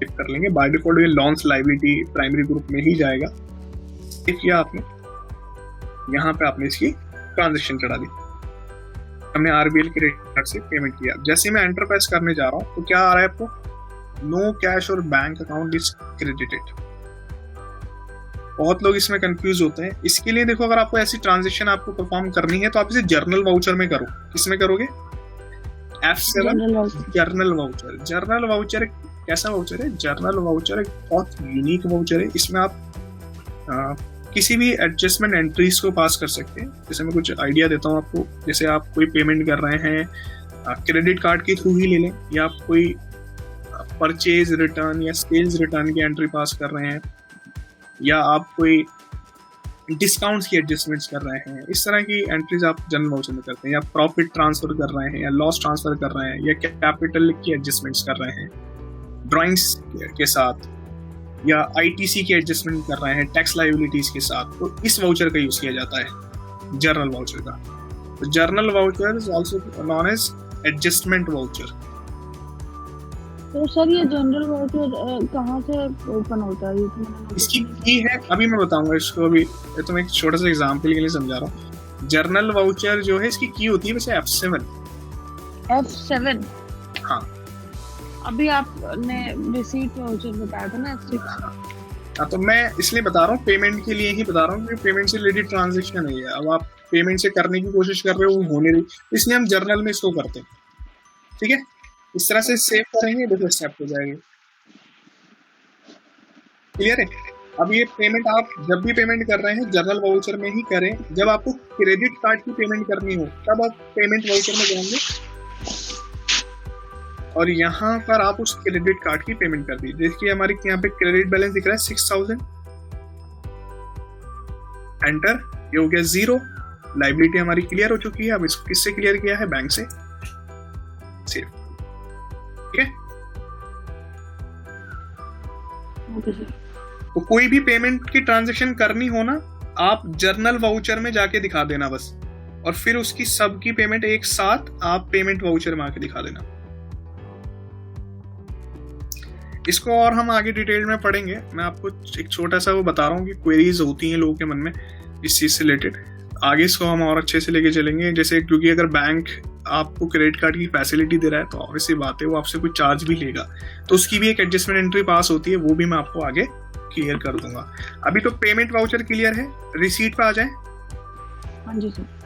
कर लेंगे। बाय डिफॉल्ट ये लॉन्स लायबिलिटी प्राइमरी ग्रुप में ही जाएगा। किया आपने यहाँ पे आपने इसकी ट्रांजैक्शन चढ़ा दी, हमने RBL क्रेडिट कार्ड से पेमेंट किया। जैसे मैं एंटर प्रेस करने जा रहा हूँ तो क्या आ रहा है आपको? नो कैश और बैंक अकाउंट इज क्रेडिटेड। बहुत लोग इसमें कंफ्यूज होते हैं। इसके लिए देखो, अगर आपको ऐसी ट्रांजैक्शन आपको परफॉर्म करनी है तो आप इसे जर्नल वाउचर में करो। किसमें करोगे? F7 journal voucher. Journal voucher कैसा वाउचर है? जर्नल वाउचर एक बहुत यूनिक वाउचर है। इसमें आप किसी भी एडजस्टमेंट एंट्रीज को पास कर सकते हैं। जैसे मैं कुछ आइडिया देता हूँ आपको। जैसे आप कोई पेमेंट कर रहे हैं क्रेडिट कार्ड के थ्रू ही ले लें, या आप कोई परचेज रिटर्न या सेल्स रिटर्न की एंट्री पास कर रहे हैं, या आप कोई डिस्काउंट्स की एडजस्टमेंट्स कर रहे हैं, इस तरह की एंट्रीज आप जनरल वाउचर में करते हैं। या प्रॉफिट ट्रांसफर कर रहे हैं, या लॉस ट्रांसफर कर रहे हैं, या कैपिटल की एडजस्टमेंट्स कर रहे हैं ड्राइंग्स के साथ, या ITC की एडजस्टमेंट कर रहे हैं टैक्स लायबिलिटीज के साथ, तो इस वाउचर का यूज किया जाता है, जर्नल वाउचर का। तो journal voucher is also known as adjustment voucher. तो सर ये जनरल वाउचर कहाँ से ओपन होता है? इसकी की है, अभी मैं बताऊंगा इसको। अभी तो मैं एक छोटा सा एग्जांपल के लिए समझा रहा हूँ। जर्नल वाउचर जो है इसकी की होती है वैसे F7। हाँ। अभी आपने रिसीट वाउचर बताया था ना F6। हाँ, तो मैं इसलिए बता रहा हूँ, पेमेंट के लिए ही बता रहा हूँ कि पेमेंट से रिलेटेड ट्रांजैक्शन है। अब आप पेमेंट से करने की कोशिश कर रहे हो, वो होने नहीं, इसलिए हम जर्नल में इसको करते हैं। ठीक है, इस तरह से सेव करेंगे, देखो स्टेप हो जाएगा। क्लियर है? अब ये पेमेंट आप जब भी पेमेंट कर रहे हैं जर्नल वाउचर में ही करें। जब आपको क्रेडिट कार्ड की पेमेंट करनी हो तब आप पेमेंट वाउचर में जाएंगे और यहाँ पर आप उस क्रेडिट कार्ड की पेमेंट कर दीजिए। देखिए हमारे यहाँ पे क्रेडिट बैलेंस दिख रहा है 6000, एंटर, ये हो गया 0। लायबिलिटी हमारी क्लियर हो चुकी है। अब इसको किससे क्लियर किया है? बैंक से। सेव। ठीक है। तो कोई भी पेमेंट की ट्रांजैक्शन करनी हो ना, आप जर्नल वाउचर में जाके दिखा देना बस, और फिर उसकी सबकी पेमेंट एक साथ आप पेमेंट वाउचर में आके दिखा देना। इसको और हम आगे डिटेल में पढ़ेंगे। मैं आपको एक छोटा सा वो बता रहा हूँ कि क्वेरीज होती हैं लोगों के मन में इस चीज से रिलेटेड। आगे इसको हम और अच्छे से लेके चलेंगे, जैसे क्योंकि अगर बैंक आपको क्रेडिट कार्ड की फैसिलिटी दे रहा है तो ऑब्वियसली बात है वो आपसे कुछ चार्ज भी लेगा, तो उसकी भी एक एडजस्टमेंट एंट्री पास होती है, वो भी मैं आपको आगे क्लियर कर दूंगा। अभी तो पेमेंट वाउचर क्लियर है, रिसीट पे आ जाए। हाँ जी सर।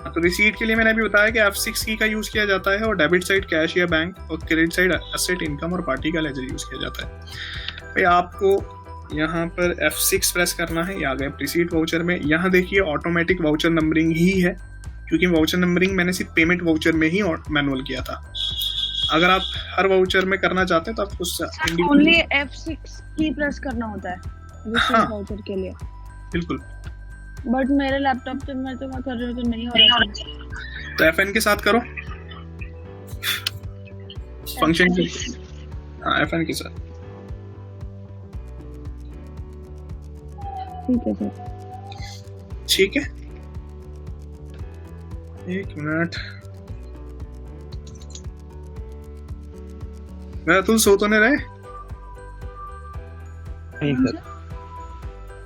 तो रिसीट के लिए मैंने अभी बताया कि F6 की का यूज किया जाता है, और डेबिट साइड कैश या बैंक, और क्रेडिट साइड एसेट, इनकम और पार्टी का लेजर यूज किया जाता है। भाई आपको यहाँ पर F6 प्रेस करना है, ये आ गया रिसीट वाउचर में। यहाँ देखिए ऑटोमेटिक वाउचर नंबरिंग ही है, क्योंकि वाउचर नंबरिंग मैंने सिर्फ पेमेंट वाउचर में ही मैनुअल किया था। अगर आप हर वाउचर में करना चाहते हैं तो आपको ओनली F6 की प्रेस करना होता है रिसीट वाउचर के लिए। बिल्कुल, बट मेरे लैपटॉप पे मैं कर रही हूँ तो नहीं हो रहा है। तो FN के साथ करो फंक्शन के, FN के साथ। ठीक है सर। ठीक है, एक मिनट, मैं तुम सो तो नहीं रहे?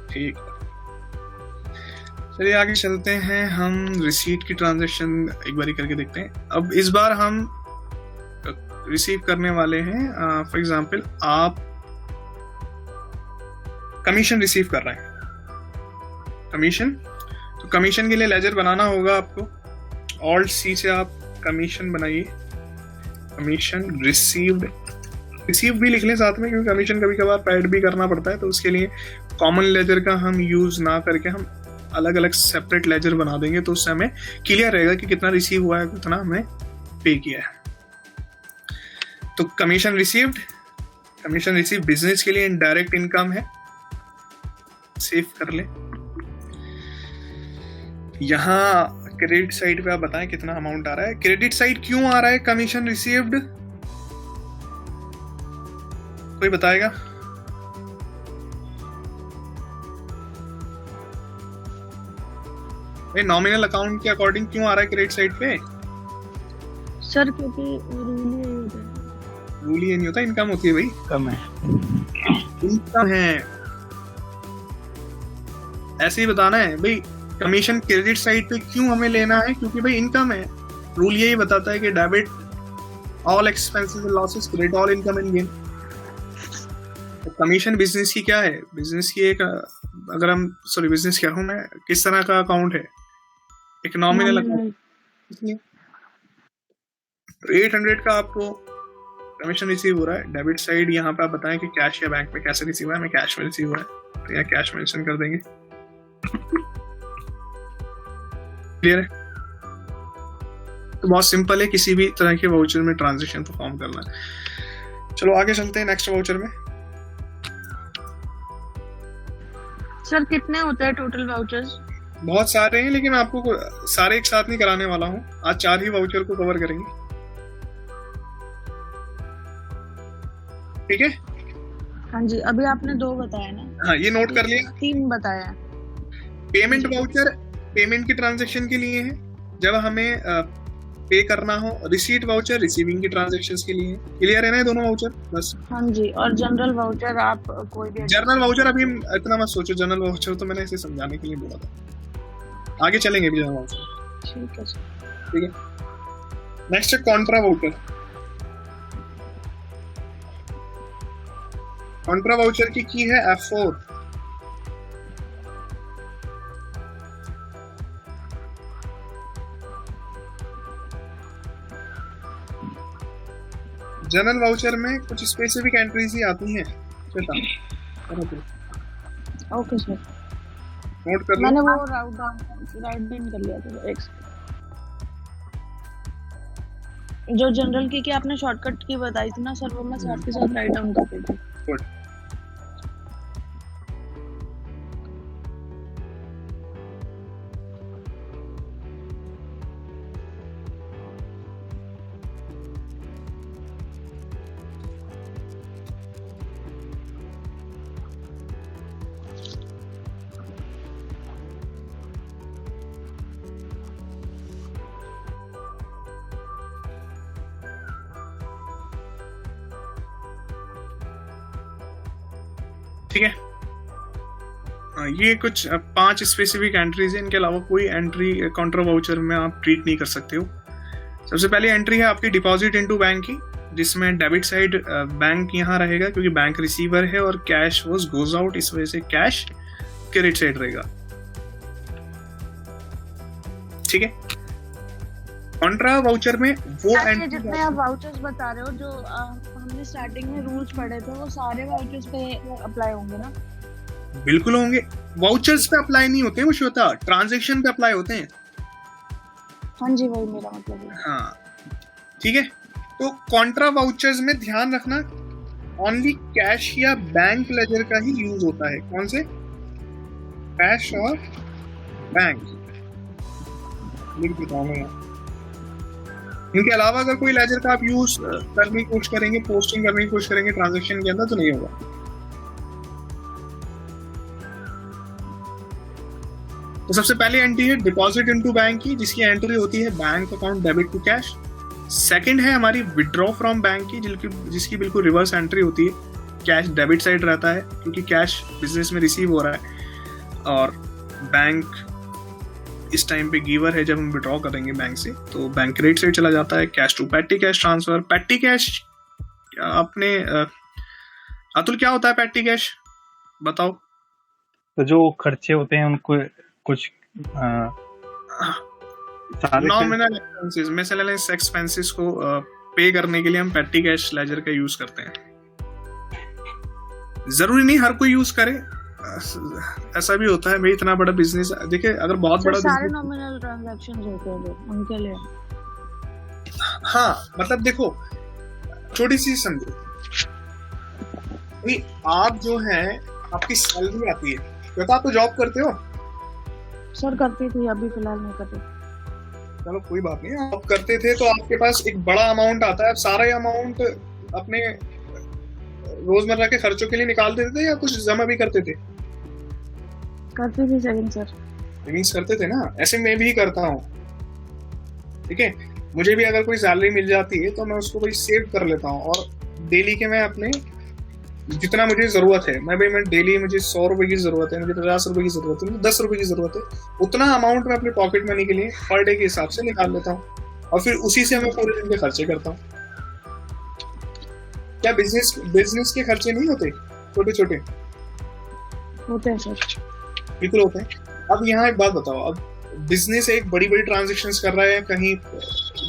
ठीक, चलिए आगे चलते हैं। हम रिसीट की ट्रांजैक्शन एक बारी करके देखते हैं। अब इस बार हम रिसीव करने वाले हैं, फॉर एग्जांपल आप कमीशन रिसीव कर रहे हैं, कमीशन, तो कमीशन के लिए लेजर बनाना होगा आपको। ऑल्ट सी से आप कमीशन बनाइए, कमीशन रिसीव्ड, रिसीव भी लिख लें साथ में, क्योंकि कमीशन कभी कभार पैड भी करना पड़ता है, तो उसके लिए कॉमन लेजर का हम यूज ना करके हम अलग अलग सेपरेट लेजर बना देंगे, तो उससे हमें क्लियर रहेगा कि कितना रिसीव हुआ है, कितना हमें पे किया है। तो commission received, commission receive business के लिए इनडायरेक्ट इनकम है, सेव कर ले। यहाँ क्रेडिट साइड पे आप बताएं कितना अमाउंट आ रहा है। क्रेडिट साइड क्यों आ रहा है कमीशन रिसीव्ड, कोई बताएगा? नॉमिनल अकाउंट के अकॉर्डिंग क्यों आ रहा है क्रेडिट साइड पे? सर क्योंकि रूल ही नहीं होता, इनकम होती है भाई, कम है, इनकम है, ऐसे ही बताना है भाई। कमीशन क्रेडिट साइड पे क्यों हमें लेना है, क्योंकि भाई इनकम है। रूल यही बताता है कि debit all expenses and losses, credit all income and gain. Commission business की क्या है, बिजनेस की एक, अगर हम बिजनेस क्या हूं मैं, किस तरह का अकाउंट है, एक नॉमिनल अकाउंट, इसलिए 800 का आपको कमीशन रिसीव हो रहा है। डेबिट साइड यहाँ पे आप बताएं कि कैश या बैंक में कैसे रिसीव हुआ है, हमें कैश में रिसीव हुआ है, तो यहाँ कैश मेंशन कर देंगे। क्लियर है? तो बहुत सिंपल है किसी भी तरह के वाउचर में ट्रांजैक्शन परफॉर्म करना है। चलो आगे चलते हैं नेक्स्ट वाउचर में। सर कितने होते हैं टोटल वाउचर्स? बहुत सारे हैं, लेकिन आपको सारे एक साथ नहीं कराने वाला हूँ, आज 4 ही वाउचर को कवर करेंगे। ठीक है? हाँ जी, अभी आपने 2 बताया ना? हाँ, ये नोट कर लिया। 3 बताया। पेमेंट वाउचर पेमेंट की ट्रांजैक्शन के लिए है, जब हमें पे करना हो। रिसीट वाउचर रिसीविंग की ट्रांजैक्शंस के लिए। क्लियर है ना ये दोनों वाउचर? बस। हाँ जी, और जनरल वाउचर आप कोई भी, जनरल वाउचर अभी इतना मत सोचो, जनरल वाउचर तो मैंने इसे समझाने के लिए बोला था, आगे चलेंगे भी जनरल वाउचर। ठीक है सर। ठीक है, नेक्स्ट है कॉन्ट्रा वाउचर। कॉन्ट्रा वाउचर की है F4। जनरल वाउचर में कुछ स्पेसिफिक एंट्रीज ही आती हैं। ओके सर, नोट कर लो। मैंने वो राइट डाउन कर लिया था। एक जो जनरल की आपने शॉर्टकट की बताई थी ना सर, वो मैं साथ के साथ राइट डाउन कर दी थी। गुड। ठीक है, ये कुछ 5 स्पेसिफिक एंट्रीज है, इनके अलावा कोई एंट्री काउंटर वाउचर में आप ट्रीट नहीं कर सकते हो। सबसे पहली एंट्री है आपकी डिपॉजिट इनटू बैंक की, जिसमें डेबिट साइड बैंक यहाँ रहेगा क्योंकि बैंक रिसीवर है और कैश वॉज गोज आउट, इस वजह से कैश क्रेडिट साइड रहेगा। ठीक है। कॉन्ट्रा वाउचर में वो ये जितने आप वाउचर्स बता रहे हो जो हमने स्टार्टिंग में रूल्स पढ़े थे, वो सारे वाउचर्स पे अप्लाई होंगे ना? बिल्कुल होंगे। वाउचर्स पे अप्लाई नहीं होते हैं, वो श्वेता ट्रांजैक्शन पे अप्लाई होते हैं। हाँ जी, वही मेरा मतलब है। हाँ ठीक है। तो कॉन्ट्रा वाउचर्स में ध्यान रखना ओनली कैश या बैंक लेजर का ही यूज होता है। कौन से? कैश और बैंक, लिख देता हूं मैं। इनके अलावा अगर कोई लेजर का आप यूज करने की कोशिश करेंगे, पोस्टिंग करने की कोशिश करेंगे ट्रांजैक्शन के अंदर, तो नहीं होगा। तो सबसे पहली एंट्री है डिपॉजिट इनटू बैंक की, जिसकी एंट्री होती है bank account debit to cash. Second है हमारी विड्रॉ फ्रॉम बैंक की, जिसकी बिल्कुल रिवर्स एंट्री होती है। कैश डेबिट साइड रहता है क्योंकि कैश बिजनेस में रिसीव हो रहा है और बैंक इस टाइम पे गिवर है। जब हम विड्रॉ करेंगे बैंक से तो बैंक क्रेडिट साइड चला जाता है। Cash to petty cash transfer. Petty cash आपने अतुल क्या होता है पैटी कैश, बताओ? तो जो खर्चे होते हैं उनको कुछ नॉमिनल एक्सपेंसेस, मिसलेनियस एक्सपेंसेस को पे करने के लिए हम पैटी कैश लेजर का यूज करते हैं। जरूरी नहीं हर कोई यूज करे, ऐसा भी होता है भाई, इतना बड़ा बिजनेस देखिए, अगर बहुत बड़ा सारे नॉमिनल ट्रांजैक्शंस होते हैं उनके लिए। हाँ मतलब देखो, छोटी सी समझो, आप जो है आपकी सैलरी आती है, तो आप तो जॉब करते हो? सर करती थी, अभी फिलहाल नहीं करती। चलो कोई बात नहीं, आप करते थे तो आपके पास एक बड़ा अमाउंट आता है, आप सारा अमाउंट अपने रोजमर्रा के खर्चों के लिए निकाल देते थे या कुछ जमा भी करते थे? करते थे सेविंग सर। सेविंग्स करते थे ना, ऐसे मैं भी करता हूँ। ठीक है, मुझे भी अगर कोई सैलरी मिल जाती है तो मैं उसको भाई सेव कर लेता हूँ और डेली के मैं अपने जितना मुझे जरूरत है, मैं डेली मुझे 100 रुपए की जरूरत है, मुझे 50 रुपए की जरूरत है, मुझे 10 रुपए की जरूरत है, उतना अमाउंट मैं अपने पॉकेट मनी के लिए पर डे के हिसाब से निकाल लेता हूँ और फिर उसी से मैं पूरे दिन के खर्चे करता हूँ। क्या बिजनेस के खर्चे नहीं होते छोटे छोटे? होते हैं सर, बिल्कुल होते हैं। अब यहाँ एक बात बताओ, अब बिजनेस एक बड़ी बड़ी ट्रांजेक्शन्स कर रहा है, कहीं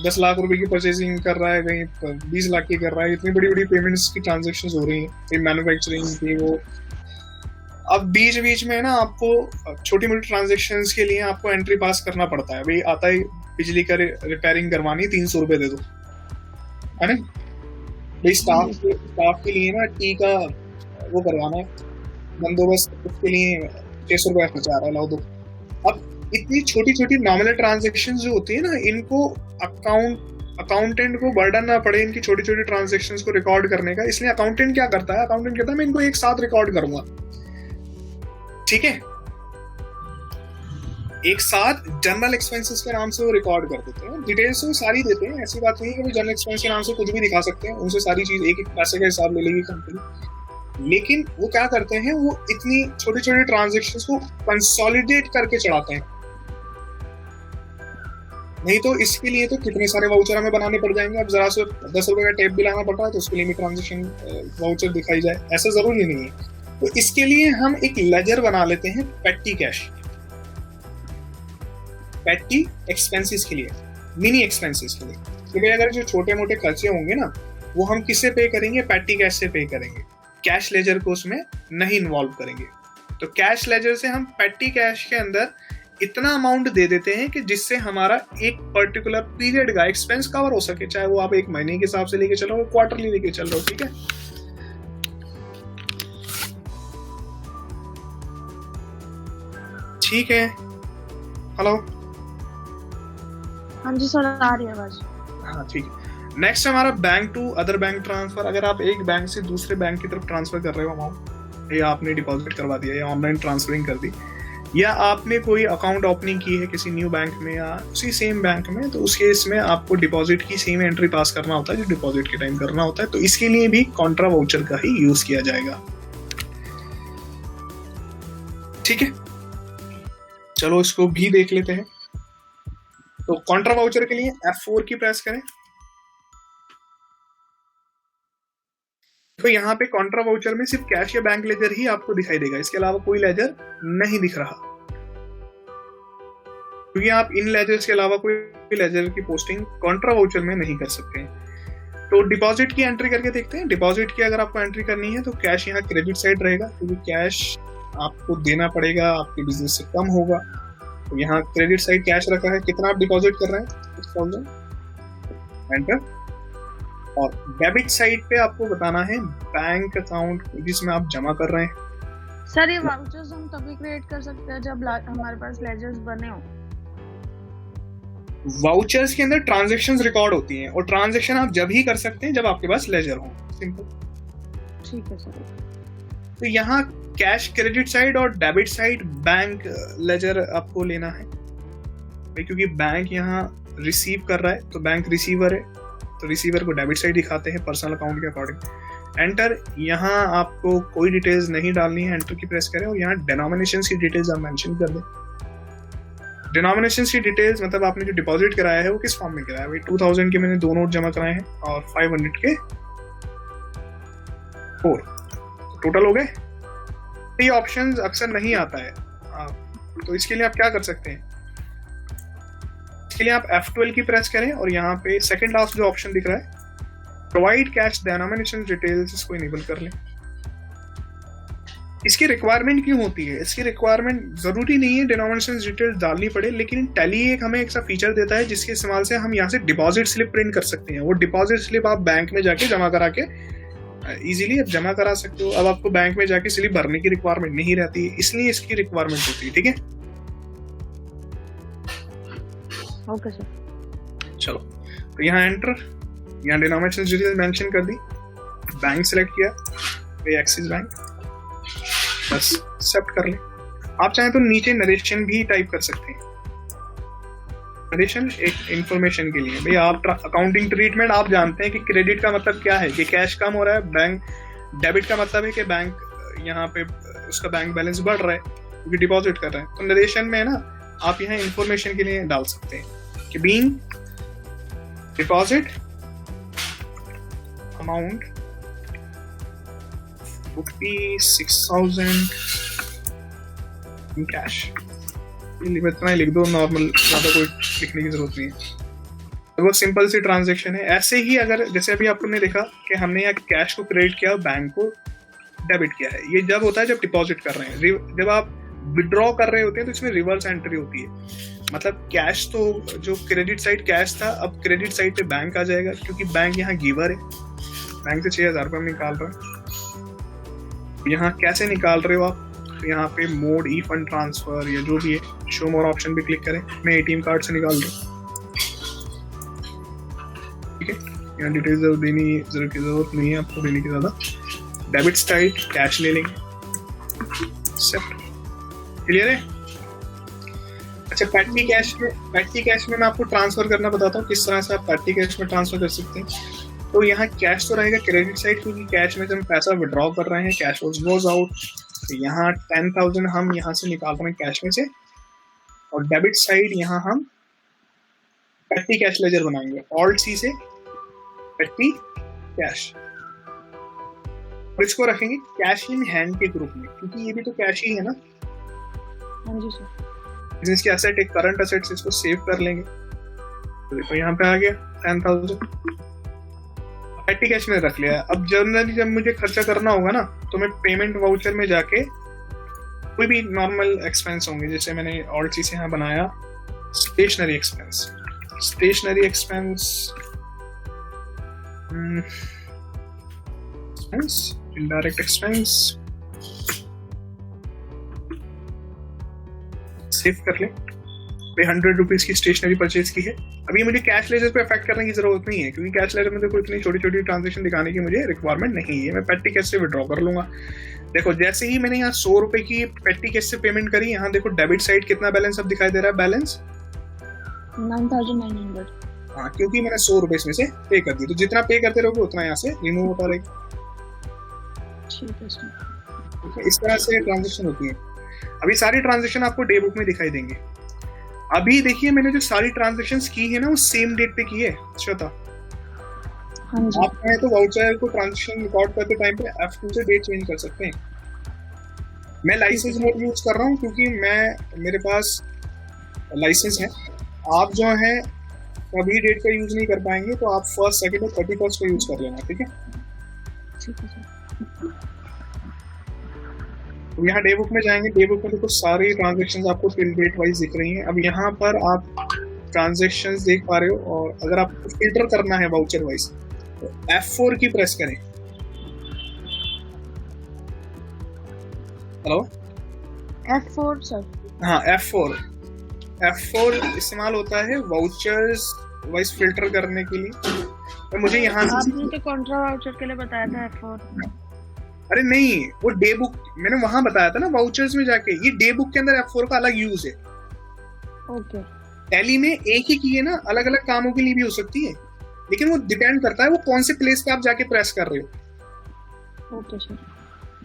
10 लाख रुपए की परचेजिंग कर रहा है, कहीं 20 लाख की कर रहा है, इतनी बड़ी बड़ी पेमेंट्स की ट्रांजेक्शंस हो रही हैं मैन्युफैक्चरिंग की। वो अब बीच बीच में ना आपको छोटी मोटी ट्रांजेक्शन्स के लिए आपको एंट्री पास करना पड़ता है। भाई आता है बिजली का रिपेयरिंग करवानी, 300 रुपए दे दो, है ना भाई। स्टाफ के लिए ना टी का वो करवाना है बंदोबस्त, उसके लिए 600 रुपया खर्चा आ रहा है, लाओ दो। अब इतनी छोटी छोटी नॉमिनल ट्रांजेक्शन जो होती है ना, इनको अकाउंटेंट को बर्डन ना पड़े इनकी छोटी छोटी ट्रांजेक्शंस को रिकॉर्ड करने का, इसलिए अकाउंटेंट क्या करता है, अकाउंटेंट कहता है मैं इनको एक साथ रिकॉर्ड करूंगा। ठीक है, एक साथ जर्नल एक्सपेंसेस के नाम से वो रिकॉर्ड कर देते हैं, डिटेल्स वो सारी देते हैं। ऐसी बात नहीं है कि वो जर्नल एक्सपेंस के नाम से कुछ भी दिखा सकते हैं, उनसे सारी चीज एक एक पैसे का हिसाब ले लेगी कंपनी। लेकिन वो क्या करते हैं, वो इतनी छोटी छोटी ट्रांजेक्शंस को कंसोलिडेट करके चढ़ाते हैं। नहीं तो इसके लिए तो कितने सारे वाउचर हमें बनाने पड़ जाएंगे। अब जरा से 10 रुपए का टेप भी लाना पड़ रहा है तो उसके लिए भी ट्रांजेक्शन वाउचर दिखाई जाए, ऐसा जरूरी नहीं है। तो इसके लिए हम एक लेजर बना लेते हैं पेटी कैश, पेटी एक्सपेंसेस के लिए, मिनी एक्सपेंसेस के लिए। क्योंकि अगर जो छोटे मोटे खर्चे होंगे ना, वो हम किससे पे करेंगे, पेटी कैश से पे करेंगे, कैश लेजर को उसमें नहीं इन्वॉल्व करेंगे। तो कैश लेजर से हम पेटी कैश के अंदर इतना अमाउंट दे देते हैं कि जिससे हमारा एक पर्टिकुलर पीरियड का एक्सपेंस कवर हो सके, चाहे वो आप एक महीने के हिसाब से लेके चल रहे हो, क्वार्टरली लेके चल रहे हो। ठीक है, ठीक है। हेलो, हाँ जी सर, आ रही है आवाज। हाँ ठीक है। नेक्स्ट हमारा bank to other bank transfer. अगर आप एक बैंक से दूसरे बैंक की तरफ ट्रांसफर कर रहे हो अमाउंट, या आपने डिपॉजिट करवा दिया या ऑनलाइन ट्रांसफरिंग कर दी, या आपने कोई अकाउंट ओपनिंग की है किसी न्यू बैंक में या उसी सेम बैंक में, तो उस केस में आपको डिपॉजिट की सेम एंट्री पास करना होता है जो डिपॉजिट के टाइम करना होता है। तो इसके लिए भी कॉन्ट्रा वाउचर का ही यूज किया जाएगा। ठीक है, चलो इसको भी देख लेते हैं। तो कॉन्ट्रा वाउचर के लिए F4 की प्रेस करें। तो यहाँ पे कॉन्ट्रा वाउचर में सिर्फ कैश या बैंक लेजर ही आपको दिखाई देगा, इसके अलावा कोई लेजर नहीं दिख रहा, क्योंकि आप इन लेजर्स के अलावा कोई लेजर की पोस्टिंग कॉन्ट्रा वाउचर में नहीं कर सकते हैं। तो डिपॉजिट की एंट्री करके देखते हैं। डिपॉजिट की अगर आपको एंट्री करनी है तो कैश यहाँ क्रेडिट साइड रहेगा, क्योंकि कैश आपको देना पड़ेगा, आपके बिजनेस से कम होगा। तो यहाँ क्रेडिट साइड कैश रखा है। कितना आप डिपॉजिट कर रहे हैं? 6,000, एंटर। और डेबिट साइड पे आपको बताना है बैंक अकाउंट जिसमें आप जमा कर रहे हैं। सर ये वाउचर्स हम तभी क्रिएट कर सकते हैं जब हमारे पास लेजर्स बने हो। वाउचर्स के अंदर ट्रांजैक्शंस रिकॉर्ड होती हैं, और ट्रांजैक्शन आप जब ही कर सकते हैं जब आपके पास लेजर हो। सिंपल। ठीक है सर। तो यहाँ कैश क्रेडिट साइड और डेबिट साइड बैंक लेजर आपको लेना है, क्योंकि बैंक यहाँ रिसीव कर रहा है तो बैंक रिसीवर है, तो रिसीवर को डेबिट साइड दिखाते हैं पर्सनल अकाउंट के अकॉर्डिंग। एंटर। यहाँ आपको कोई डिटेल्स नहीं डालनी है, एंटर की प्रेस करें और यहाँ डिनोमिनेशंस की डिटेल्स आप मेंशन कर दें। डिनोमिनेशंस की डिटेल्स मतलब आपने जो डिपॉजिट कराया है वो किस फॉर्म में कराया है। 2000 के मैंने 2 नोट जमा कराए हैं और 500 के 4, टोटल हो गए। ये ऑप्शंस अक्सर नहीं आता है, तो इसके लिए आप क्या कर सकते हैं, इसके लिए आप F12 की प्रेस करें और यहाँ पे सेकंड लास्ट जो ऑप्शन दिख रहा है प्रोवाइड कैश डिनोमिनेशन डिटेल्स, इसको इनेबल कर लें। इसकी रिक्वायरमेंट क्यों होती है? इसकी रिक्वायरमेंट जरूरी नहीं है डिनोमिनेशन डिटेल्स डालनी पड़े, लेकिन टैली एक हमें एक सा फीचर देता है जिसके इस्तेमाल से हम यहाँ से डिपॉजिट स्लिप प्रिंट कर सकते हैं। वो डिपॉजिट स्लिप आप बैंक में जाके जमा करा के इजीली आप जमा करा सकते हो। अब आपको बैंक में जाके स्लिप भरने की रिक्वायरमेंट नहीं रहती, इसलिए इसकी रिक्वायरमेंट होती है। ठीक है, ओके सर। चलो तो यहाँ एंटर, यहाँ डिनोमिनेशन डिटेल्स मेंशन कर दी, बैंक सेलेक्ट किया, पे एक्सिस बैंक, बस एक्सेप्ट कर लें। आप चाहें तो नीचे नरेशन भी टाइप कर सकते हैं। नरेशन एक इंफॉर्मेशन के लिए, भाई आप अकाउंटिंग ट्रीटमेंट आप जानते हैं कि क्रेडिट का मतलब क्या है कि कैश कम हो रहा है, बैंक डेबिट का मतलब है कि बैंक यहाँ पे उसका बैंक बैलेंस बढ़ रहा है क्योंकि डिपॉजिट कर रहे हैं। तो नरेशन में है ना, आप यहाँ इंफॉर्मेशन के लिए डाल सकते हैं कि being deposit amount ₹6,000 in cash. इतना ही लिख दो, नॉर्मल, ज़्यादा कोई लिखने की जरूरत नहीं है। तो बहुत सिंपल सी ट्रांजैक्शन है। ऐसे ही अगर जैसे अभी आपने देखा कि हमने यहाँ कैश को क्रेडिट किया और बैंक को डेबिट किया है, ये जब होता है जब डिपॉजिट कर रहे हैं। जब आप विड्रॉ कर रहे होते हैं तो इसमें रिवर्स एंट्री होती है, मतलब कैश तो जो क्रेडिट साइड कैश था अब क्रेडिट साइड पे बैंक आ जाएगा, क्योंकि बैंक यहाँ गिवर है, बैंक से 6,000 रुपये निकाल रहा है। यहाँ कैसे निकाल रहे हो आप, तो यहाँ पे मोड ई फंड ट्रांसफर या जो भी है, शो मोर ऑप्शन पे क्लिक करें। मैं एटीएम कार्ड से निकाल रहा हूँ। ठीक है, यहाँ डिटेल्स देनी जरूरत नहीं है आपको देने की ज़्यादा। डेबिट साइड कैश ले लेंगे, एक्सेप्ट। क्लियर है? अच्छा, पैटी कैश में मैं आपको ट्रांसफर करना बताता हूँ किस तरह से आप पैटी कैश में ट्रांसफर कर सकते हैं। तो यहाँ कैश तो रहेगा क्रेडिट साइड, क्योंकि कैश में जब हम पैसा विड्रॉ कर रहे हैं कैश गोज आउट, तो यहाँ 10,000 हम यहाँ से निकाल रहे हैं कैश में से, और डेबिट साइड यहाँ हम पैटी कैश लेजर बनाएंगे, ऑल्ट सी से पैटी कैश, और इसको रखेंगे कैश इन हैंड के ग्रुप में, क्योंकि ये भी तो कैश ही है ना। हाँ जी सर। बिजनेस की एसेट एक करंट एसेट से इसको सेव कर लेंगे। तो देखो यहाँ पे आ गया 10,000, पैटी कैश में रख लिया। अब जनरली जब मुझे खर्चा करना होगा ना, तो मैं पेमेंट वाउचर में जाके कोई भी नॉर्मल एक्सपेंस होंगे, जैसे मैंने ऑल्ट सी से यहाँ बनाया stationery expense, indirect expense, save कर ले। 100 रुपीज की स्टेशनरी परचेज की है। अभी मुझे कैश लेजर पे अफेक्ट करने की जरूरत नहीं है, क्योंकि कैश लेजर में तो कोई इतनी छोटी छोटी ट्रांजेक्शन दिखाने की मुझे रिक्वायरमेंट नहीं है। मैं पेटी कैश से विड्रॉ कर लूंगा। देखो जैसे ही मैंने यहाँ 100 रुपए की पेटी कैश से पेमेंट करी, यहाँ देखो डेबिट साइड कितना बैलेंस अब दिखाई दे रहा है, बैलेंस 9,900। हाँ, क्योंकि मैंने 100 रुपए इसमें से पे कर दी। तो जितना पे करते रहोगे उतना यहाँ से रिमूव होता रहेगा। ठीक है सर। इस तरह से ट्रांजेक्शन होती है। अभी सारी ट्रांजेक्शन आपको डे बुक में दिखाई देंगे। अभी देखिए मैंने जो सारी ट्रांजेक्शंस की है ना वो सेम डेट पे की है श्वेता। हाँ जी आप चाहे तो वाउचर को ट्रांजेक्शन रिकॉर्ड करते टाइम पे F2 से डेट चेंज कर सकते हैं। मैं लाइसेंस मोड यूज कर रहा हूँ क्योंकि मेरे पास लाइसेंस है। आप जो है कभी डेट का यूज नहीं कर पाएंगे, तो आप 1st, 2nd और 31st का यूज कर लेना, ठीक है। ठीक है सर। तो यहाँ डे बुक में जाएंगे, डे बुक में देखो सारी ट्रांजेक्शंस आपको टिल डेट वाइज दिख रही हैं। अब यहाँ पर आप ट्रांजेक्शंस देख पा रहे हो, और अगर आपको फिल्टर करना है वाउचर वाइज तो F4 की प्रेस करें। Hello, F4 sir. हाँ F4 इस्तेमाल होता है वाउचर्स वाइज फिल्टर करने के लिए। तो मुझे यहाँ से आपने तो कॉन्ट्रा वाउचर के लिए बताया था F4। अरे नहीं, वो डे बुक मैंने वहां बताया था ना वाउचर्स में जाके। ये डे बुक के अंदर F4 का अलग यूज है। ओके टैली में एक ही की है ना, अलग अलग कामों के लिए भी हो सकती है, लेकिन वो डिपेंड करता है वो कौन से प्लेस पे आप जाके प्रेस कर रहे हो, ओके सर।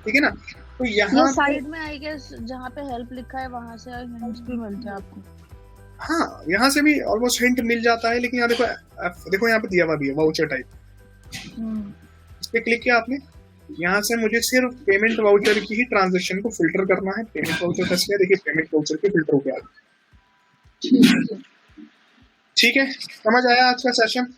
ठीक है ना। तो ये यहाँ साइड में आई गेस जहाँ पे हेल्प लिखा है वहां से हिंट्स भी मिलते हैं आपको। हाँ, यहाँ से भी ऑलमोस्ट हिंट मिल जाता है, लेकिन यहाँ देखो यहाँ पे दिया हुआ भी है वाउचर टाइप। इस पे क्लिक किया आपने, यहाँ से मुझे सिर्फ पेमेंट वाउचर की ही ट्रांजेक्शन को फिल्टर करना है। पेमेंट वाउचर फंस गया, देखिए पेमेंट वाउचर के फिल्टर हो गया। ठीक है, समझ आया आज का सेशन।